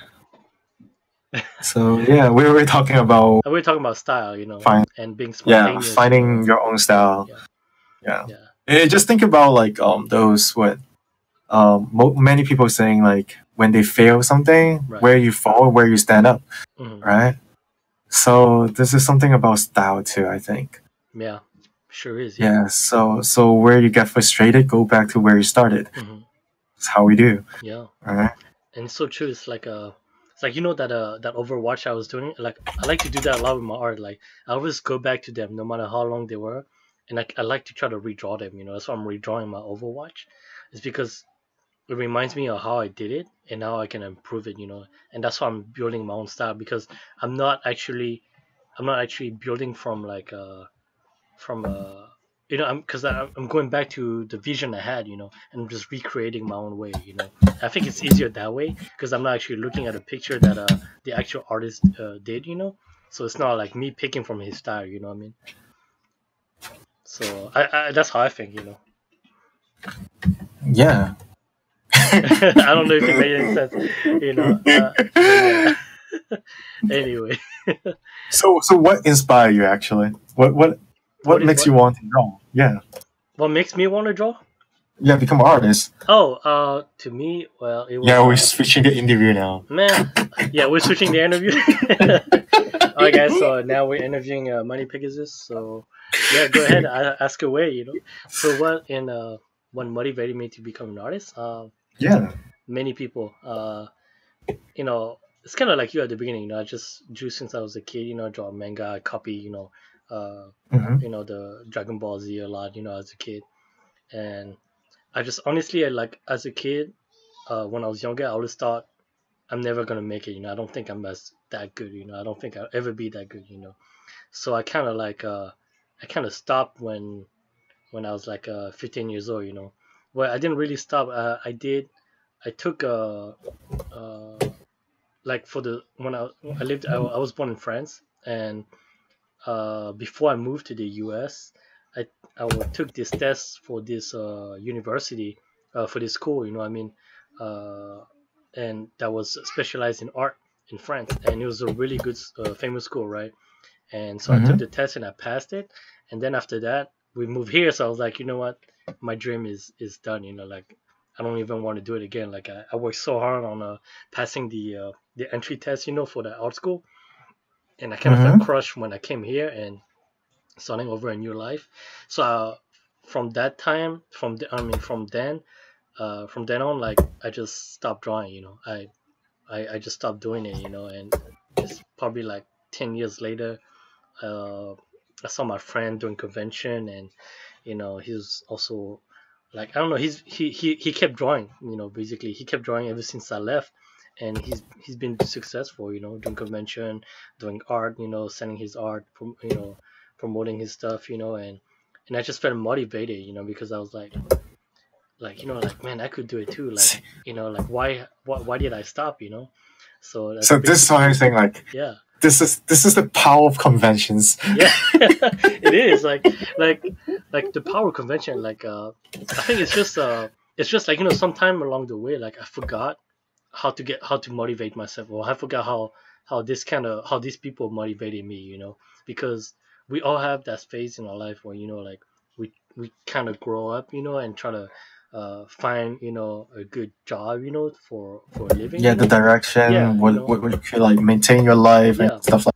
So yeah, we were talking about and we're talking about style, you know, find and being yeah spontaneous, you finding know. your own style. Yeah, Yeah. yeah, Just think about like those what many people saying like when they fail something, right. where you fall, where you stand up, Hmm. right? So this is something about style too, I think. Yeah, sure is. Yeah. Yeah. So where you get frustrated, go back to where you started. Hmm. That's how we do. Yeah. All right. And it's so true. It's like you know that that Overwatch I was doing. Like I like to do that a lot with my art. Like I always go back to them no matter how long they were, and I like to try to redraw them. You know, that's why I'm redrawing my Overwatch. It's because it reminds me of how I did it and how I can improve it. You know, and that's why I'm building my own style because I'm not actually I'm not actually building from you know I'm going back to the vision I had, you know, and I'm just recreating my own way, you know. I think it's easier that way because I'm not actually looking at a picture that the actual artist did, you know. So it's not like me picking from his style, you know what I mean. So I that's how I think, you know. Yeah. I don't know if it made any sense, you know, but yeah. Anyway. So what inspired you actually? What makes you What want to draw? Yeah. what makes me want to draw? Yeah, become an artist. Oh, to me, well, it was Yeah, we're switching the interview now. man. Yeah, we're switching the interview. All right, guys. So now we're interviewing Money Pegasus. So yeah, go ahead, ask away. You know. So what motivated me to become an artist? Yeah. Many people. You know, it's kind of like you at the beginning. You know, I just drew since I was a kid. You know, I draw manga, I copy. Hmm. You know the Dragon Ball Z a lot. You know, as a kid, and I just honestly, I like as a kid, when I was younger, I always thought I'm never gonna make it. You know, I don't think I'm as that good. You know, I don't think I'll ever be that good. You know, so I kind of stopped when I was like 15 years old. You know, well, I didn't really stop. I took like for the when I lived I was born in France, and before I moved to the US, I took this test for this university, for this school. You know, what I mean, uh, and that was specialized in art in France, and it was a really good, famous school, right? And so I took Hmm. the test and I passed it, and then after that we moved here. So I was like, you know what, my dream is done. You know, like I don't even want to do it again. Like I worked so hard on passing the entry test, you know, for the art school, and I kind of felt Hmm. crushed when I came here and starting over a new life. So from that time, from then on, like I just stopped drawing. You know, I just stopped doing it. You know, and it's probably like 10 years later. Uh, I saw my friend doing convention, and you know, he's also like I don't know. He kept drawing. You know, basically he kept drawing ever since I left, and he's been successful. You know, doing convention, doing art. You know, sending his art. You know, promoting his stuff. You know, and I just felt motivated. You know, because I was like you know, like man, I could do it too. Like you know, like why did I stop? You know, so that's So this is basically why I'm saying like yeah. this is the power of conventions. Yeah, it is like the power convention. Like I think it's just like you know sometime along the way like I forgot how to motivate myself, or I forgot how these people motivated me. You know, because we all have that phase in our life where you know like we kind of grow up, you know, and try to find you know a good job, you know, for a living. Yeah, You the know, yeah, direction, you know, what you feel like maintain your life and yeah, stuff like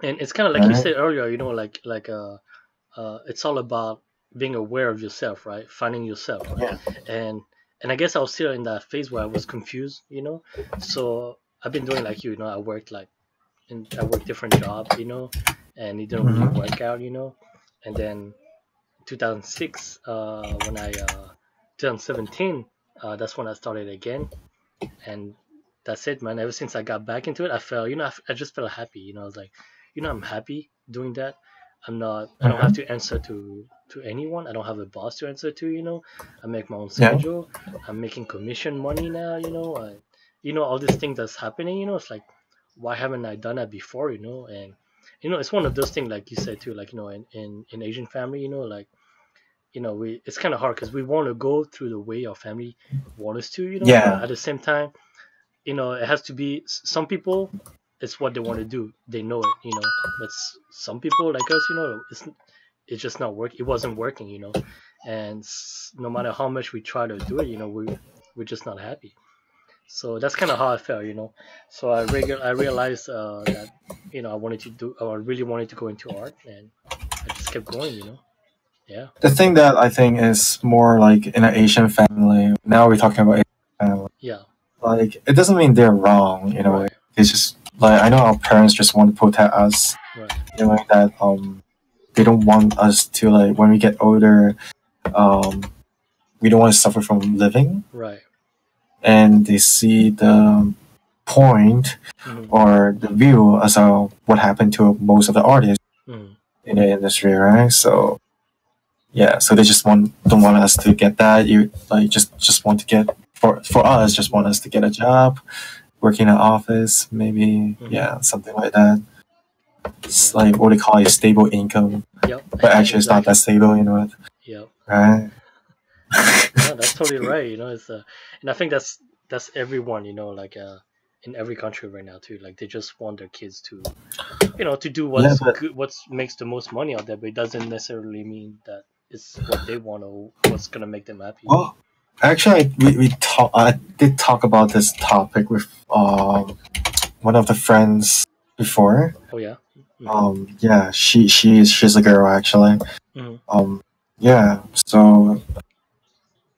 and it's kind of like you that. said earlier, you know, it's all about being aware of yourself, right? Finding yourself, right? Yeah. And and I guess I was still in that phase where I was confused, you know. So I've been doing like you know, I worked like and I worked different jobs, and it didn't really Mm-hmm. work out, And then 2006, when I 2017, that's when I started again, and that's it, man. Ever since I got back into it, I felt, I just felt happy. I was like, I'm happy doing that. I don't have Mm-hmm. to answer to anyone. I don't have a boss to answer to. I make my own Yeah. schedule. I'm making commission money now. All these things that's happening. It's like, why haven't I done that before? And it's one of those things, like you said too, like in Asian family, like we it's kind of hard because we want to go through the way our family want us to, but Yeah. at the same time, it has to be some people. It's what they want to do. They know it, but some people like us, it's just not work. It wasn't working, and no matter how much we try to do it, we're just not happy. So that's kind of how I felt, So I realized that I wanted to do, or I really wanted to go into art, and I just kept going, Yeah. The thing that I think is more like in an Asian family. Now we're talking about Asian family. Yeah. Like it doesn't mean they're wrong. Right. It's just like I know our parents just want to protect us. Right. That they don't want us to like when we get older, um, we don't want to suffer from living, Right. and they see the point or the view as what happened to most of the artists in the industry, right? So yeah, so they just don't want us to get that. You like just want to get for us, just want us to get a job, work in an office, maybe something like that. It's like what they call a stable income, Yep. but actually it's not that stable, Yep. right? No, that's totally right. It's and I think that's everyone. Like in every country right now too. Like they just want their kids to, to do Yeah, what's but good, what makes the most money out there. But it doesn't necessarily mean that it's what they want or what's gonna make them happy. well, actually, I did talk about this topic with one of the friends before. Oh yeah. Yeah, she's a girl actually. Yeah, so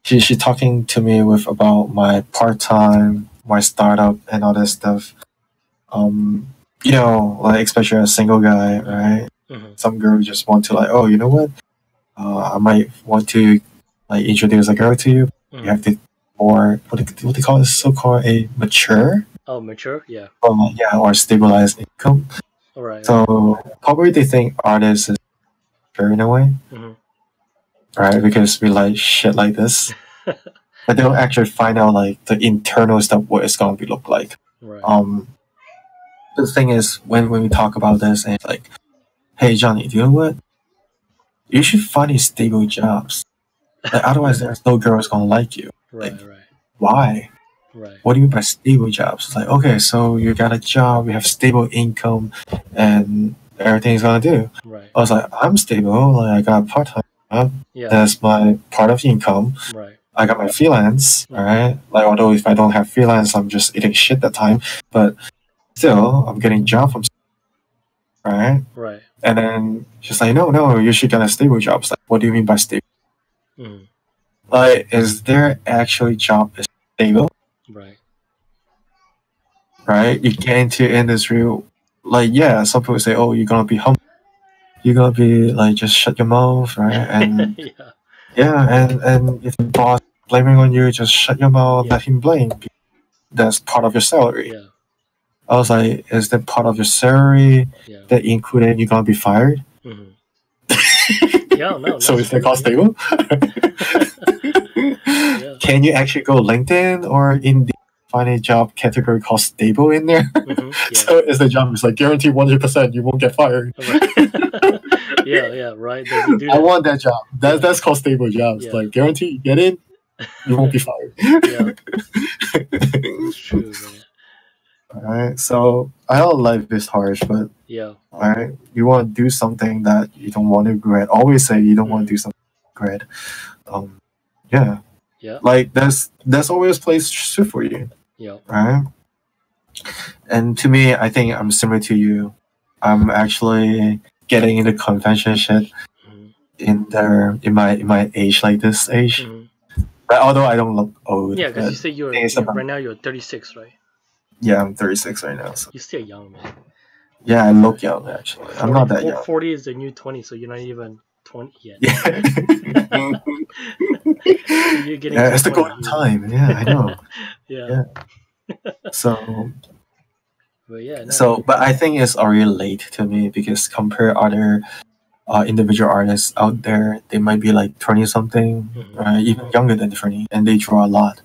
she talking to me with about my part time, my startup, and all this stuff. Like especially a single guy, right? Some girl just want to like, oh, you know what? I might want to like introduce a girl to you. You have to, or what they call it, so called a mature. Oh, mature, yeah. Or stabilized income. All right. So probably they think artists is mature in a way, right? Because we like shit like this, but they don't actually find out like the internal stuff what it's gonna be look like. Right. The thing is when we talk about this and it's like, hey Johnny, do you know what? You should find these stable jobs. Like, otherwise, there's no girls gonna like you. Right. Like, Right. why? Right. What do you mean by stable jobs? It's like, okay, so you got a job, you have stable income, and everything's gonna do. Right. I was like, I'm stable. Like, I got a part time job. Yeah. That's my part of income. Right. I got my freelance. All right. Like, although if I don't have freelance, I'm just eating shit that time. But still, I'm getting job from. Right. Right. And then she's like, no, you should get a stable job. It's like, what do you mean by stable? Like, is there actually job is stable? Right. Right? You get into industry, like, yeah, some people say, oh, you're gonna be humble. You're gonna be like, just shut your mouth, right? And and if the boss blaming on you, just shut your mouth, let him blame. That's part of your salary. Yeah. I was like, is that part of your salary that included you're gonna be fired? Yeah, no. So is that called stable? Can you actually go LinkedIn or Indeed find a job category called stable in there? So is the job is like guaranteed 100% you won't get fired. Yeah, right. I want that job. That's called stable jobs. Like guarantee you get in, you won't be fired. That's true, man. Alright, so I know life is harsh, but alright, you want to do something that you don't want to regret. Always say you don't want to do something regret. Like there's always a place for you. Right. And to me, I think I'm similar to you. I'm actually getting into convention shit in my age, like this age. But although I don't look old. Yeah, because you say right now you're 36, right? Yeah, I'm 36 right now. So. You're still young, man. Yeah, I look young actually. I'm 40, not that young. 40 is the new 20, so you're not even 20 yet. Yeah. So you're getting Yeah, to it's the 20. golden time. Yeah, I know. Yeah. Yeah. So But yeah, no. but I think it's already late to me because compare other individual artists out there, they might be like 20 something, even younger than 20, and they draw a lot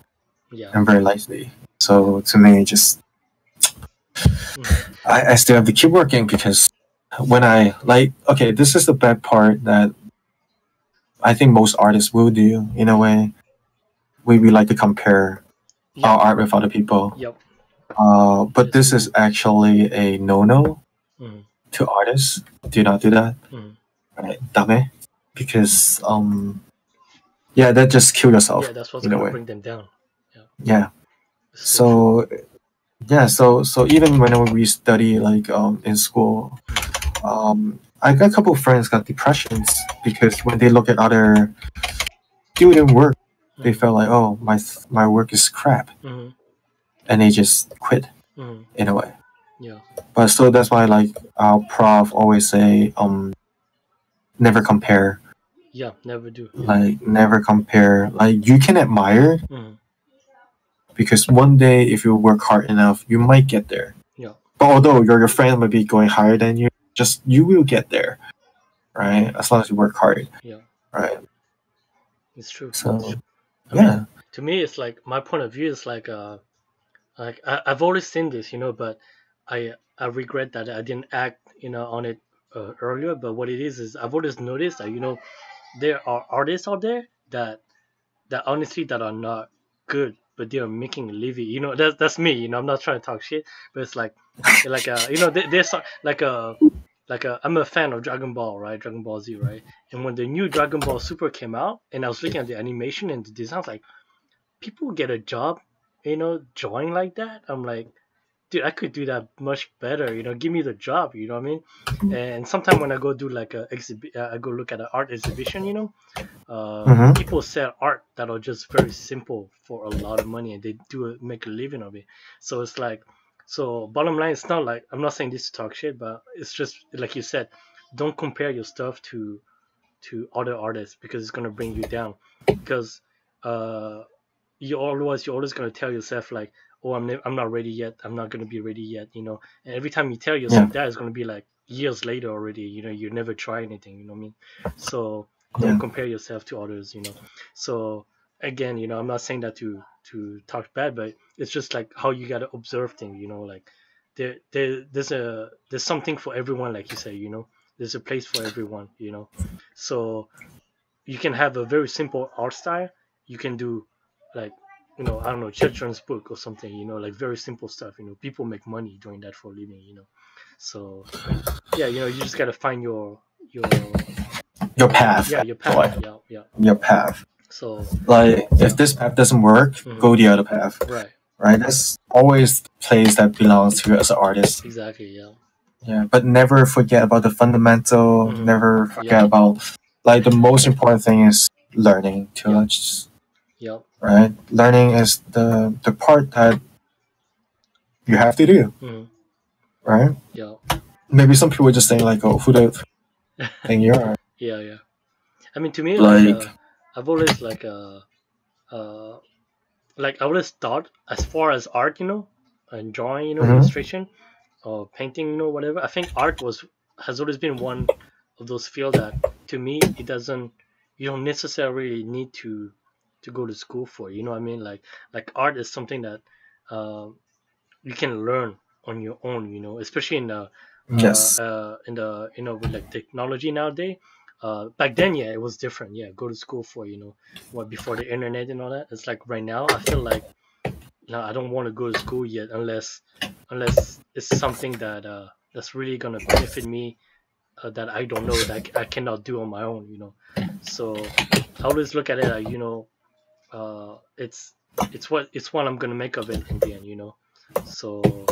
Yeah. and very lightly. So to me, just I still have to keep working because when I like, okay, this is the bad part that I think most artists will do in a way. We like to compare Yep. our art with other people. Yep. But this is actually a no-no Mhm. to artists. Do not do that. Mhm. Right? Dame. Because yeah, that just kill yourself Yeah, that's what's in a gonna way. bring them down. Yeah. Yeah. It's so true. So yeah, so even whenever we study like in school, I got a couple of friends got depressions because when they look at other student work, they felt like, oh, my work is crap, Mhm. and they just quit Mhm. in a way. Yeah. But so that's why like our prof always say never compare. Yeah. Never do. Yeah. Like never compare. Like you can admire Mhm. because one day if you work hard enough, you might get there. Yeah. But although your friend might be going higher than you, just you will get there, right? As long as you work hard, Yeah. right? It's true. So I mean, yeah, to me, it's like my point of view is like I've always seen this, but I regret that I didn't act, on it earlier. But what it is I've always noticed that there are artists out there that honestly that are not good, but they are making a living. That's me. I'm not trying to talk shit, but it's like there's like I'm a fan of Dragon Ball, right? Dragon Ball Z, right? And when the new Dragon Ball Super came out, and I was looking at the animation and the design, I was like, people get a job, drawing like that. I'm like, dude, I could do that much better. Give me the job. You know what I mean? And sometimes when I go do like I go look at an art exhibition. mm-hmm. People sell art that are just very simple for a lot of money, and they make a living of it. So it's like, so bottom line, it's not like I'm not saying this to talk shit, but it's just like you said, don't compare your stuff to other artists because it's gonna bring you down. Because uh, you're always gonna tell yourself like, oh, I'm not ready yet. I'm not gonna be ready yet. And every time you tell Yeah, yourself that, it's gonna be like years later already. You never try anything. You know what I mean? So don't yeah, compare yourself to others. So again, I'm not saying that to talk bad, but it's just like how you gotta observe things. Like there's something for everyone, like you say. There's a place for everyone. So you can have a very simple art style. You can do like, I don't know, children's book or something. Like very simple stuff. People make money doing that for a living. So yeah, you just gotta find your your path, yeah, your path. actually, Yeah, yeah. your path. So Like yeah. if this path doesn't work, Mhm. go the other path. Right. Right? That's always the place that belongs to you as an artist. Exactly. Yeah. Yeah, but never forget about the fundamental. Mhm. Never Yep. forget about like the most important thing is learning to Yep. just Yep. right. Learning is the part that you have to do, Mhm. right? Yep. Maybe some people just saying like, "Oh, who the thing you are?" Yeah. Yeah. I mean, to me, Like, I've always uh, I always thought as far as art, and drawing, mhm. illustration or painting, whatever. I think art has always been one of those fields that, to me, it doesn't. You don't necessarily need to go to school for. You know what I mean? Like art is something that uh, you can learn on your own. Especially Yes, in the with like technology nowadays. Back then, yeah, it was different. Yeah, go to school for what before the internet and all that. It's like right now, I feel like no, I don't want to go to school yet unless it's something that's really gonna benefit me, that I don't know that I cannot do on my own. So I always look at it like it's what I'm gonna make of it in the end. So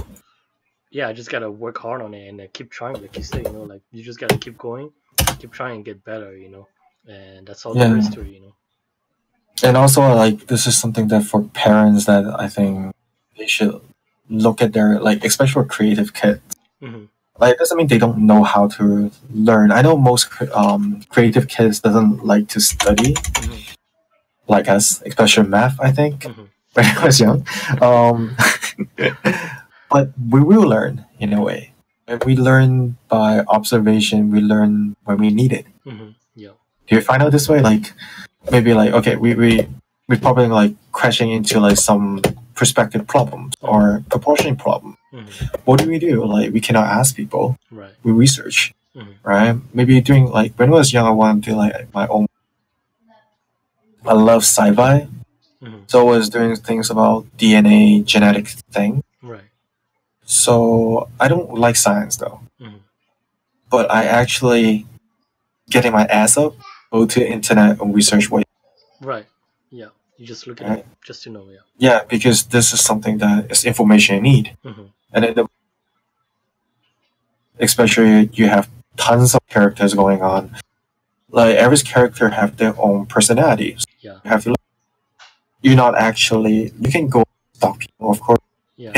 yeah, I just gotta work hard on it and keep trying, like you say. Like you just gotta keep going, keep trying and get better. And that's all there is yeah, to it. and also like this is something that for parents that I think they should look at their like, especially for creative kids. Hmm. Like it doesn't mean they don't know how to learn. I know most creative kids doesn't like to study, like us, especially math. I think when I was young, um, but we will learn in a way. And we learn by observation. We learn when we need it. Yeah. Do you find out this way? Like maybe like okay, we probably like crashing into like some perspective problems or proportioning problem. What do? Like we cannot ask people. Right. We research, right? Maybe doing like when I was young, I wanted to do like my own. I love sci-fi, so I was doing things about DNA genetic thing. Right. So I don't like science though, but I actually getting my ass up, go to the internet and research what. Right. Yeah. You just look at Right? it just to know. Yeah. Yeah, because this is something that is information you need, and then especially you have tons of characters going on. Like every character have their own personalities. Yeah. You have to. You're not actually. You can go stalk people, of course, Yeah.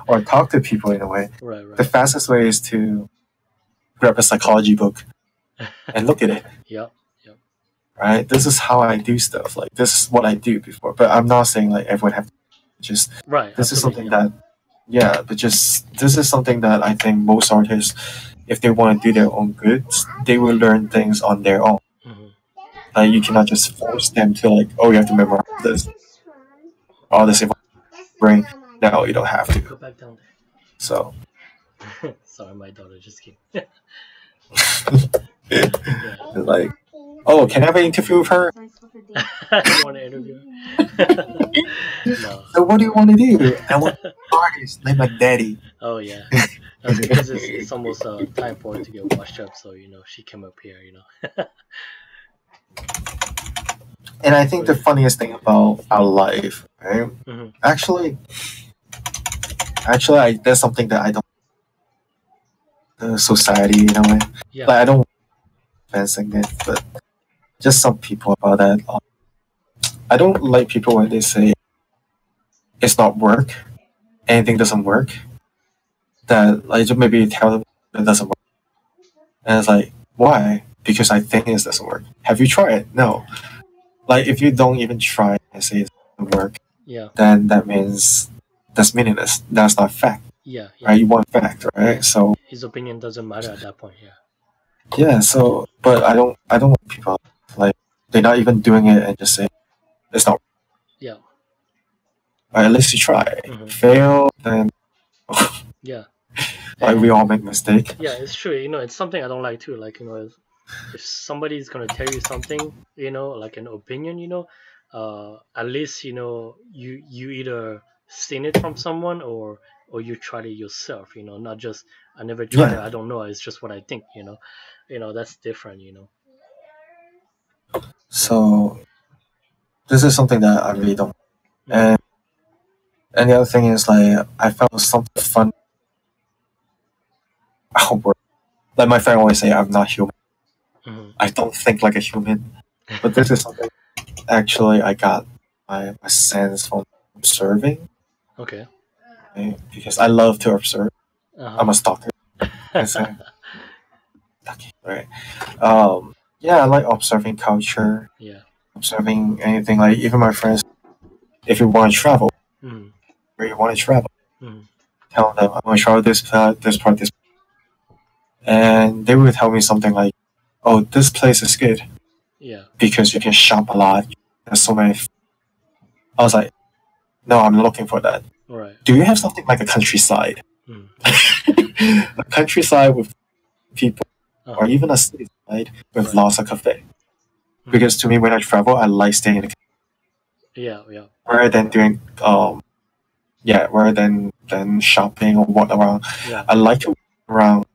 or talk to people in a way. Right. Right. The fastest way is to grab a psychology book and look at it. Yeah. Right. This is how I do stuff. Like this is what I do before. But I'm not saying like everyone have to just. Right. This is something that. Yeah, but just this is something that I think most artists, if they want to do their own goods, they will learn things on their own. Like you cannot just force them to like, oh, you have to memorize this, all this brain. No, you don't have to. Go back down there. So. Sorry, my daughter just came. Like, oh, can I have an interview with her? You want to interview her? No. So what do you want to do? I want an artist like my daddy. Oh yeah. Because it's almost time for her to get washed up, so she came up here. And I think the funniest thing about our life, right? Actually, there's something that I don't. The society, in a way. Yeah. Like I don't fencing it, but just some people about that. I don't like people when they say it's not work, anything doesn't work. That like just maybe tell them it doesn't work, and it's like why? Because I think it doesn't work. Have you tried? No. Like if you don't even try and say it doesn't work, then that means that's meaningless. That's not fact. Yeah. Right? You want fact, right? So his opinion doesn't matter at that point. Yeah. Yeah. So, but I don't want people like they're not even doing it and just say it's not. Yeah. Right, at least you try. Fail, then. Yeah. Like we all make mistake. Yeah, it's true. It's something I don't like too. Like if somebody's gonna tell you something, like an opinion, at least you either seen it from someone or you tried it yourself. Not just I never tried it. I don't know. It's just what I think. That's different. So this is something that I really don't. And the other thing is like I felt something fun. Like my friend always say, I'm not human. I don't think like a human. But this is something actually I got my sense from observing. Okay. Because I love to observe. I'm a stalker. Right. Yeah, I like observing culture. Yeah. Observing anything. Like even my friends, if you want to travel, where you want to travel, tell them I'm going to travel this part, this part, this. And they would tell me something like, "Oh, this place is good." Yeah. Because you can shop a lot. There's so many. I was like, "No, I'm looking for that." Right. Do you have something like a countryside? A countryside with people, or even a city side with lots of cafe. Because to me, when I travel, I like staying in the cafe. Yeah. Rather than doing rather than shopping or walk around. Yeah. I like to walk around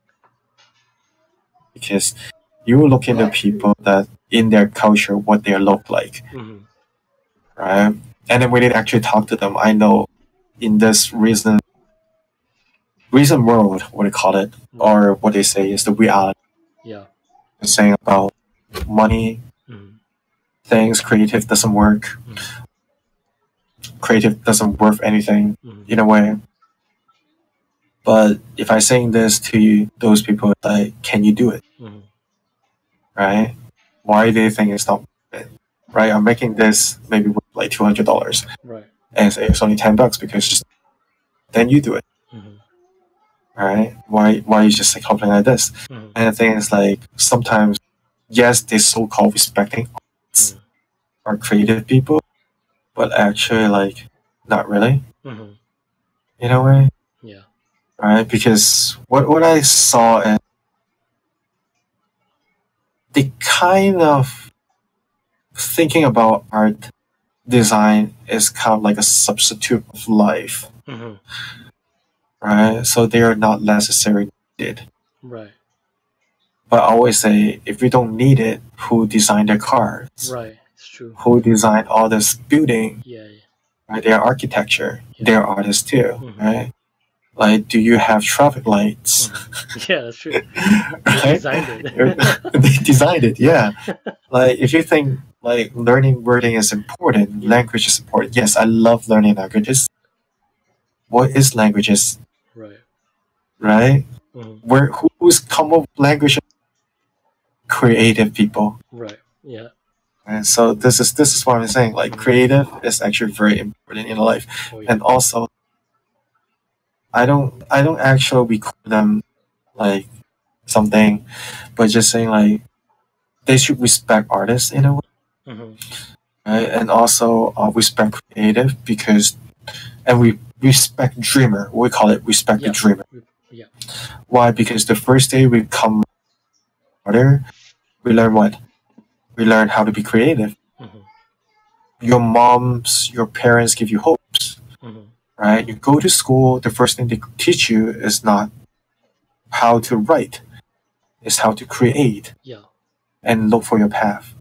because you look into people that in their culture what they look like, right? And then when you actually talk to them, I know in this recent world, what they call it, or what they say is the reality. Yeah. They're saying about money, things, creative doesn't work. Creative doesn't worth anything in a way. But if I saying this to you, those people like, can you do it? Mm-hmm. Right? Why do you think it's not worth it? Right? I'm making this maybe with like $200, Right. and say it's only $10 because just then you do it. Mm-hmm. Right? Why you just say something like this? Mm-hmm. And the thing is like sometimes, yes, they so-called respecting arts Mm-hmm. or creative people, but actually like not really Mm-hmm. in a way. Yeah. Right? Because what I saw is they kind of thinking about art design is kind of like a substitute of life, Mm-hmm. right? So they are not necessarily needed. Right. But I always say, if we don't need it, who designed the cars? Right. It's true. Who designed all this building? Yeah. Yeah. Right? They are architecture. Yeah. They are artists too, Mm-hmm. right? Like, do you have traffic lights? Mm-hmm. Yeah, that's true. They Right? designed it. They designed it, yeah. Like, if you think like learning wording is important, Yeah. language is important. Yes, I love learning languages. What is languages, Right. right? Mm-hmm. Who's come up with language? Creative people. Right. Yeah. And so this is what I'm saying. Like, creative is actually very important in life. Oh, yeah. And also, I don't actually call them like something, but just saying like they should respect artists in a way, Mm-hmm. right? And also respect creative because, and we respect dreamer. We call it respect the Yeah. dreamer. Yeah. Why? Because the first day we come order, we learn what? We learn how to be creative. Mm-hmm. Your parents give you hopes, Mm-hmm. right? You go to school, the first thing they teach you is not how to write, it's how to create Yeah. and look for your path,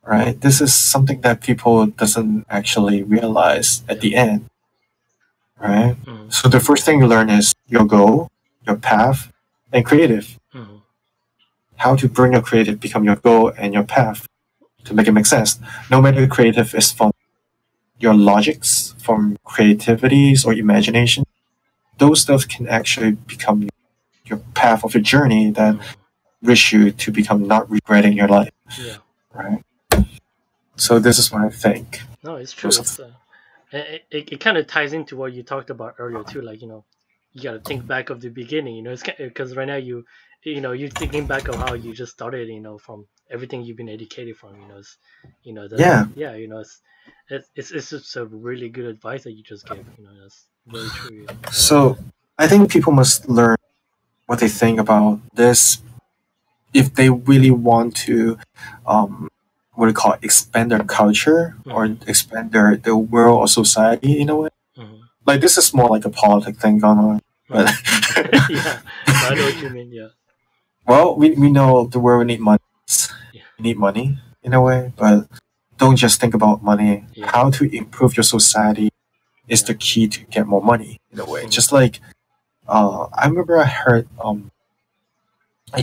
right? This is something that people doesn't actually realize at the end, right? Mm-hmm. So the first thing you learn is your goal, your path, and creative. Mm-hmm. How to bring your creative become your goal and your path to make it make sense. No matter the creative is from your logics, from creativities or imagination, those stuff can actually become your path of your journey that wish you to become not regretting your life. Yeah. Right? So this is what I think. No, it's true. It's it kind of ties into what you talked about earlier too. Like, you got to think back of the beginning. It's because right now you're thinking back of how you just started. From everything you've been educated from. Yeah. Yeah. It's just a really good advice that you just gave. That's very true. So I think people must learn what they think about this if they really want to what do you call it, expand their culture or expand the world or society in a way. Mm-hmm. Like, this is more like a politic thing going on. But yeah, I know what you mean. Yeah. Well, we know the world need money. Yeah. We need money in a way, but don't just think about money. Yeah. How to improve your society is the key to get more money in a way. Mm-hmm. Just like I remember I heard an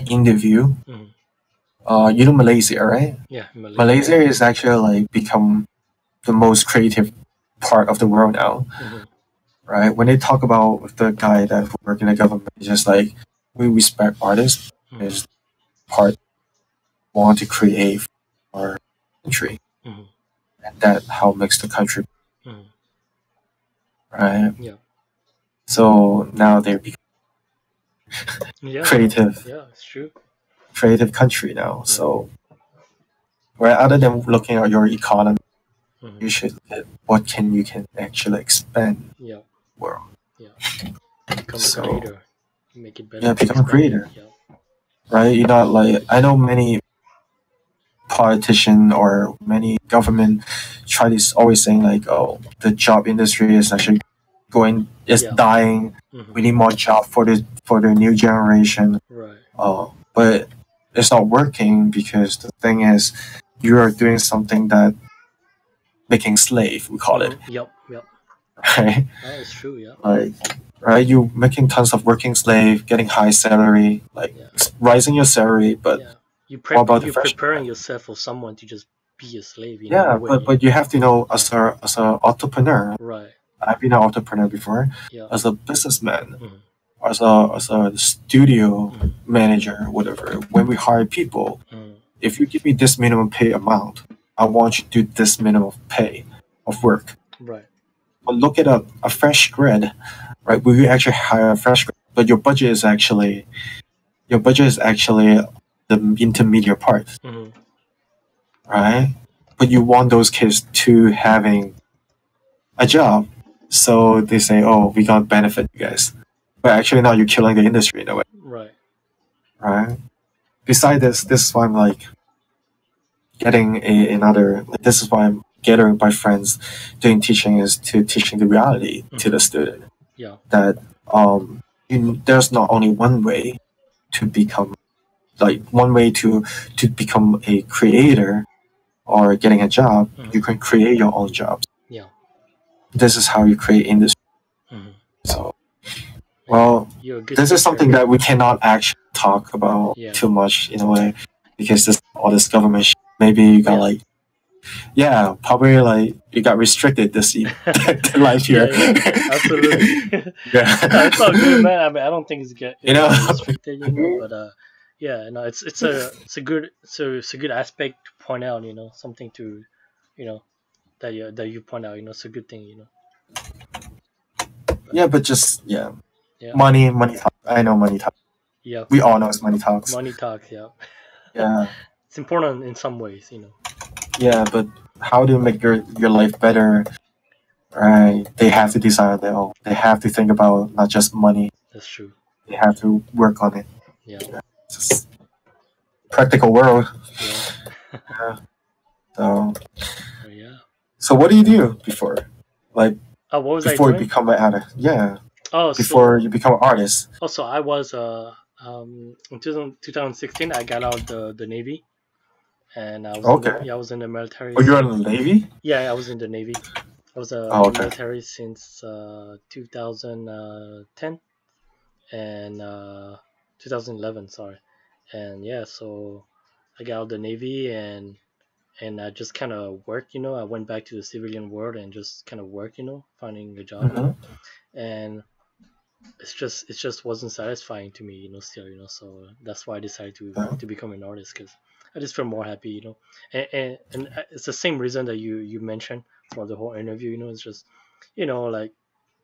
interview. Mm-hmm. Malaysia, right? Yeah, Malaysia is actually like become the most creative part of the world now, right? When they talk about the guy that who work in the government, it's just like we respect artists is part want to create our country, and that how makes the country, right? Yeah. So now they're creative. Yeah, it's true. Creative country now. So, where other than looking at your economy, you should look at what you can actually expand. Yeah. World. Yeah. Become a creator. Make it better. Yeah, become a creator. Yeah. Right? You're not like, I know many politician or many government try this always saying like, oh, the job industry is actually dying. We need more job for the new generation. Right. But it's not working because the thing is, you are doing something that making slave, we call it. Yep. Right? That is true. Yeah. Like, right, you making tons of working slave, getting high salary, like rising your salary, but you're preparing yourself for someone to just be a slave. But you have to know as a entrepreneur, right? I've been an entrepreneur before, Yeah. as a businessman, Mm-hmm. as a studio Mm-hmm. manager, whatever. When we hire people, Mm-hmm. if you give me this minimum pay amount, I want you to do this minimum pay of work. Right. But look at a fresh grad, right? We actually hire a fresh grad, but your budget is actually the intermediate part, Mm-hmm. right? But you want those kids to having a job, so they say, "Oh, we gonna benefit you guys," but actually now you're killing the industry in a way, Right. right? Besides this is why I'm like getting another. Like, this is why I'm gathering my friends, doing teaching is to teaching the reality to Mm-hmm. the student Yeah. that there's not only one way to become one way to become a creator or getting a job. Mm-hmm. You can create your own jobs. Yeah. This is how you create industry. Mm-hmm. So, Yeah. well, You're a good this is teacher. something that we cannot actually talk about Yeah. too much in a way because this all this government. Maybe you got Yeah. like, yeah, probably like you got restricted this the life Yeah. here. Yeah. Absolutely. No, it's all good, Yeah, man. I mean, I don't think you it know. got restricted, but yeah, no, it's a good it's a good aspect to point out, something to, you know, that you point out, it's a good thing, But Yeah, but just yeah, yeah, money talk. I know money talk. yeah, We all know it's money talks. money talks, yeah. Yeah, It's important in some ways. yeah, but how do you make your life better? Right? They have to decide on their own. They have to think about not just money. That's true. They have to work on it. Yeah, It's just practical world. yeah, Yeah. So, but yeah. so what do you do before, like Oh, what was I before you doing? become an artist? Yeah, Oh, before so you become an artist. also I was in 2016 I got out the Navy, and Okay. I was in the military Oh, you're in since. the Navy. Yeah, I was in the Navy. I was Oh, in the okay. military since 2010 and 2011. Sorry, and yeah, so I got out of the Navy, and I just kind of worked. I went back to the civilian world and just kind of worked. Finding a job. Mm-hmm. And it just wasn't satisfying to me. Still. So that's why I decided to become an artist, because I just feel more happy. And it's the same reason that you mentioned for the whole interview. It's just, like,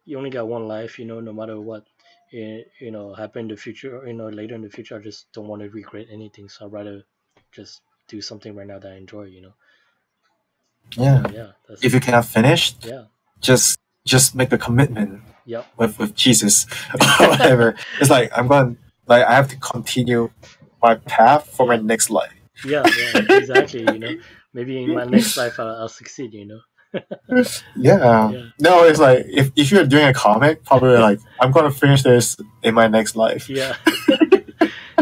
you only got one life. No matter what happen in the future. Later in the future, I just don't want to regret anything. So I'd rather just do something right now that I enjoy. So Yeah. yeah, that's If you cannot finish, yeah, just make a commitment yep. with Jesus or whatever. It's like I'm going like I have to continue my path for my Yeah, next life. yeah, exactly. Maybe in my next life I'll succeed. Yeah. Yeah, No, it's like if you're doing a comic, probably like I'm gonna finish this in my next life. yeah,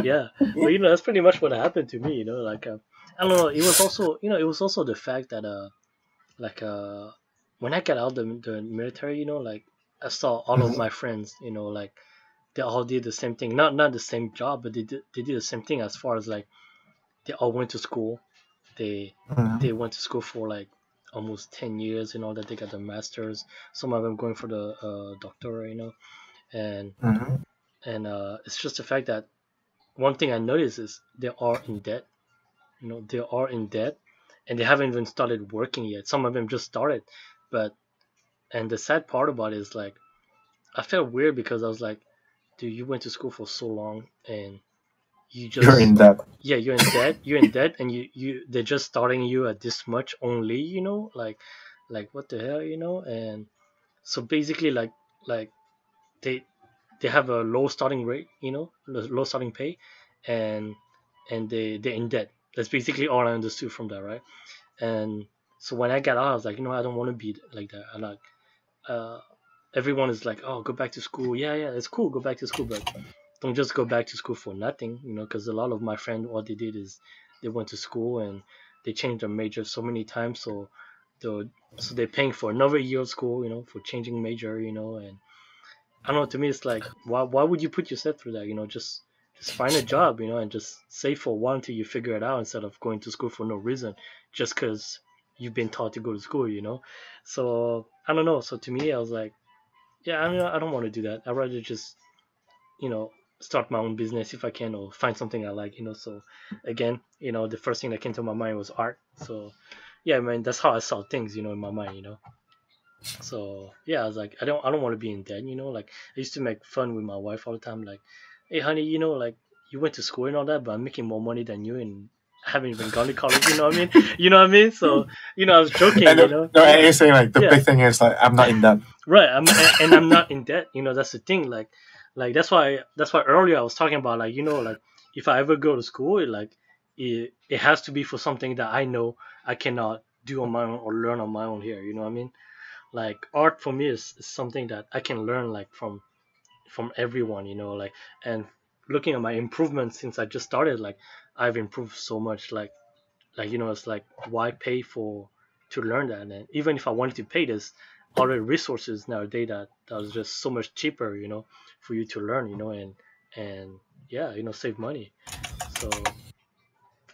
yeah. Well, that's pretty much what happened to me. Like, I don't know. It was also the fact that like when I got out the military, like, I saw all of Mhm. my friends, like, they all did the same thing. Not the same job, but they did the same thing, as far as, like, they all went to school. They Mhm. they went to school for like almost 10 years, that they got their masters. Some of them going for the doctorate, and Mhm. it's just the fact that one thing I noticed is they are in debt. They are in debt, and they haven't even started working yet. Some of them just started, but and the sad part about it is, like, I felt weird because I was like, dude, you went to school for so long, and you You're just, in debt. yeah, you're in debt, and they're just starting you at this much only, like what the hell, and so basically, like they they have a low starting rate, low starting pay, and they're in debt. That's basically all I understood from that, right? And so when I got out, I was like, I don't want to be like that. I like, uh, everyone is like, oh, go back to school. Yeah, yeah, it's cool, go back to school, but don't just go back to school for nothing, because a lot of my friends, what they did is they went to school and they changed their major so many times, they're they're paying for another year of school, for changing major, and I don't know. To me, it's like, why would you put yourself through that? Just find a job, and just save for one till you figure it out, instead of going to school for no reason, just because you've been taught to go to school, you know. So I don't know. So to me, I was like, yeah, I don't want to do that. I'd rather just, you know, start my own business if I can, or find something I like, you know. So again, you know, the first thing that came to my mind was art. So yeah, I mean, that's how I saw things, you know, in my mind, you know. So yeah, I was like, I don't want to be in debt, you know. Like I used to make fun with my wife all the time, like, hey honey, you know, like you went to school and all that, but I'm making more money than you and I haven't even gone to college, you know what I mean? You know what I mean? So, you know, I was joking, And you know. no, and you're saying like the Yeah, big thing is like I'm not in debt. right. And I'm not in debt, you know, that's the thing. Like that's why earlier I was talking about, like, you know, like if I ever go to school, it has to be for something that I know I cannot do on my own or learn on my own here, you know what I mean? Like art for me is something that I can learn, like from everyone, you know, like, and looking at my improvements since I just started, like I've improved so much, like, you know, it's like, why pay for to learn that? And then even if I wanted to pay, there's other resources nowadays that is just so much cheaper, you know, for you to learn, you know, and yeah, you know, save money. So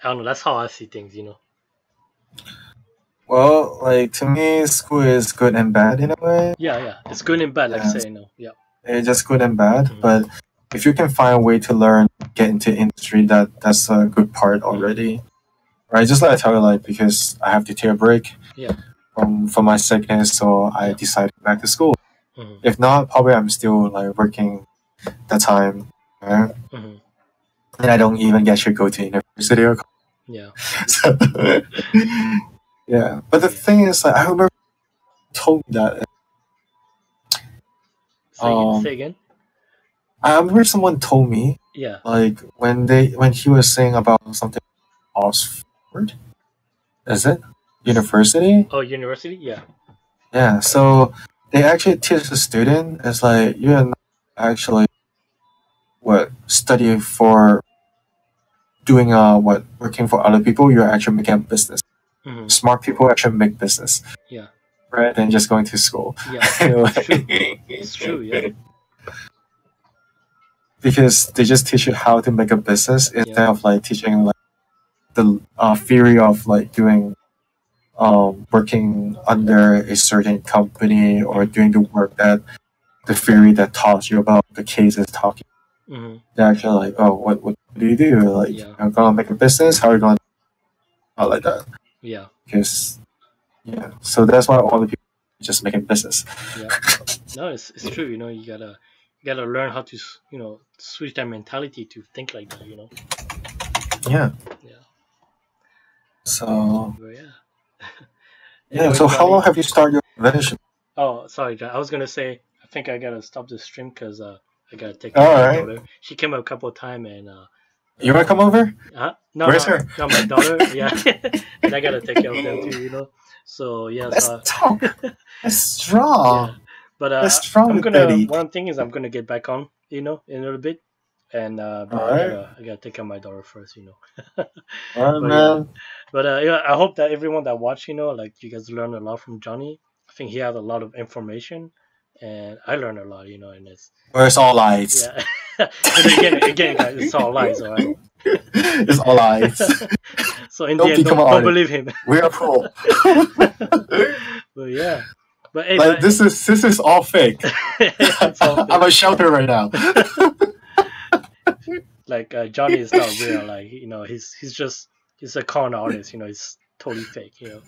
I don't know, that's how I see things, you know. Well, like to me, school is good and bad in a way. Yeah, yeah, it's good and bad, like Yeah, say, you know. Yeah. it's just good and bad. Hmm. But if you can find a way to learn, get into industry, that's a good part Hmm. already. Right? Just like I tell you, like because I have to take a break Yeah. from my sickness, so I Yeah. decided to go back to school. Hmm. If not, probably I'm still like working that time, right? Hmm. And I don't even get to go to university or Yeah. so, yeah. But the Yeah. thing is, like, I remember you told me that Say um again. I remember someone told me Yeah. like when he was saying about something Oxford, is it university? Oh, university. Yeah. Yeah. So they actually teach the student it's like you're not actually what studying for doing what working for other people. You're actually making a business. Hmm. Smart people actually make business Yeah. rather than just going to school. Yeah. It's true. It's true. Yeah. Because they just teach you how to make a business Yeah. instead of like teaching like the theory of like doing working under a certain company or Hmm. doing the work that the theory that taught you about the case is talking. Hmm. They're actually like, oh, what do you do? Like, Yeah. I'm gonna make a business. How are you gonna not like that? Yeah. Because yeah, so that's why all the people just making business. Yeah. No, it's true. You know, you gotta learn how to you know, switch that mentality to think like that. You know. Yeah. Yeah. So But yeah. yeah. Anyway, So how long Johnny. have you started your invention? Oh, sorry, John. I was gonna say I think I gotta stop the stream because I gotta take care All of my right. daughter. She came up a couple of times and You wanna come over? no, Where's no, her? no, my daughter. Yeah, and I gotta take care of them too. You know. So yeah, Let's so talk. Let's yeah. strong. But Let's strong, Betty. what I'm thinking is I'm gonna get back on, you know, in a little bit, and All but right. I gotta take care of my daughter first, you know. All right, But yeah, man. yeah, I hope that everyone that watch, you know, like you guys learn a lot from Johnny. I think he has a lot of information, and I learned a lot, you know, and it's Where's all lights? yeah. But again, guys, it's all lies, all right. It's all lights. So in the Don't end, become an don't artist. believe him. We are pro. But yeah, but hey, Like this is all fake. it's all I'm fake. a shelter right now. Like Johnny is not real. Like, you know, he's a con artist. You know, he's totally fake. You know,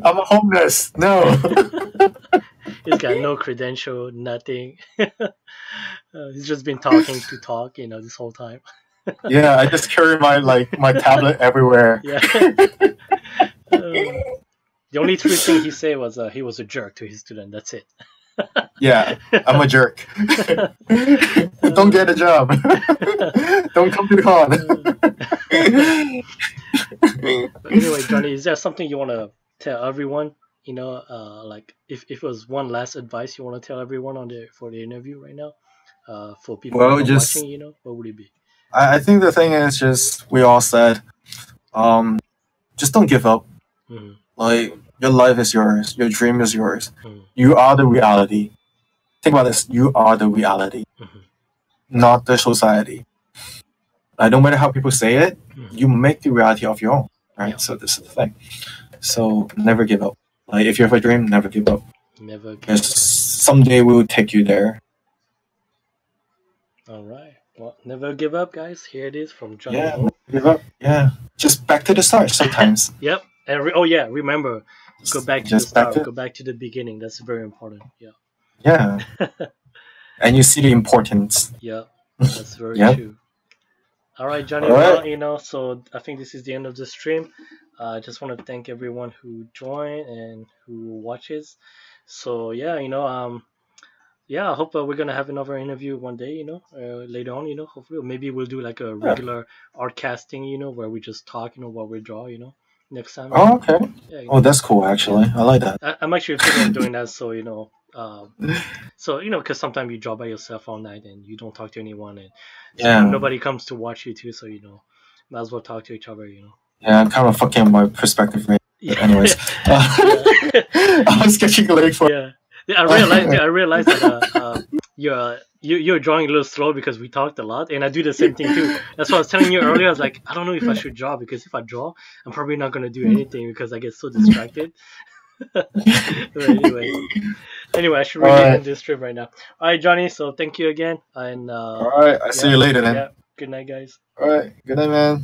I'm a homeless. No. he's got no credential, nothing. He's just been talking to talk. You know, this whole time. Yeah, I just carry my tablet everywhere. Yeah. The only true thing he said was he was a jerk to his student. That's it. Yeah, I'm a jerk. Don't get a job. Don't come to the con. But anyway, Johnny, is there something you want to tell everyone? You know, like if it was one last advice you want to tell everyone on the for the interview right now, for people that Well, are watching, just you know, what would it be? I think the thing is just we all said, um, just don't give up. Mm-hmm. Like your life is yours, your dream is yours. Mm-hmm. You are the reality. Think about this. You are the reality, Mm-hmm. not the society. Like no matter how people say it, Mm-hmm. you make the reality of your own. Right. Yeah. So this is the thing. So never give up. Like if you have a dream, never give up. Never give Because up. someday we will take you there. All right. Well, never give up, guys. Here it is from Johnny Yeah, Ho. never give up. Yeah, just back to the start sometimes. Yep. And oh yeah, remember, go back to the Just back start. to Go back to the beginning. That's very important. Yeah. yeah, and you see the importance. Yeah. That's very Yeah. true. All right, Johnny. All Well, right. so I think this is the end of the stream. I just want to thank everyone who joined and who watches. So yeah, yeah, I hope we're gonna have another interview one day. Later on. Hopefully, or maybe we'll do like a Yeah. regular art casting. Where we just talk. While we draw. Next time. Oh, okay. Yeah. Oh, that's cool. Actually, I like that. I'm actually thinking of doing that. So because sometimes you draw by yourself all night and you don't talk to anyone, and so Yeah. nobody comes to watch you too. So might as well talk to each other. Yeah, I'm kind of fucking my perspective. Right? Yeah. But anyways, I was sketching a leg for. Yeah. I realized that you're drawing a little slow because we talked a lot, and I do the same thing too. That's what I was telling you earlier. I was like, I don't know if I should draw, because if I draw, I'm probably not gonna do anything because I get so distracted. But anyway, I should really end this trip right now. All right, Johnny. So thank you again, and All right, I see you later then. Yeah. Good night, guys. All right, good night, man.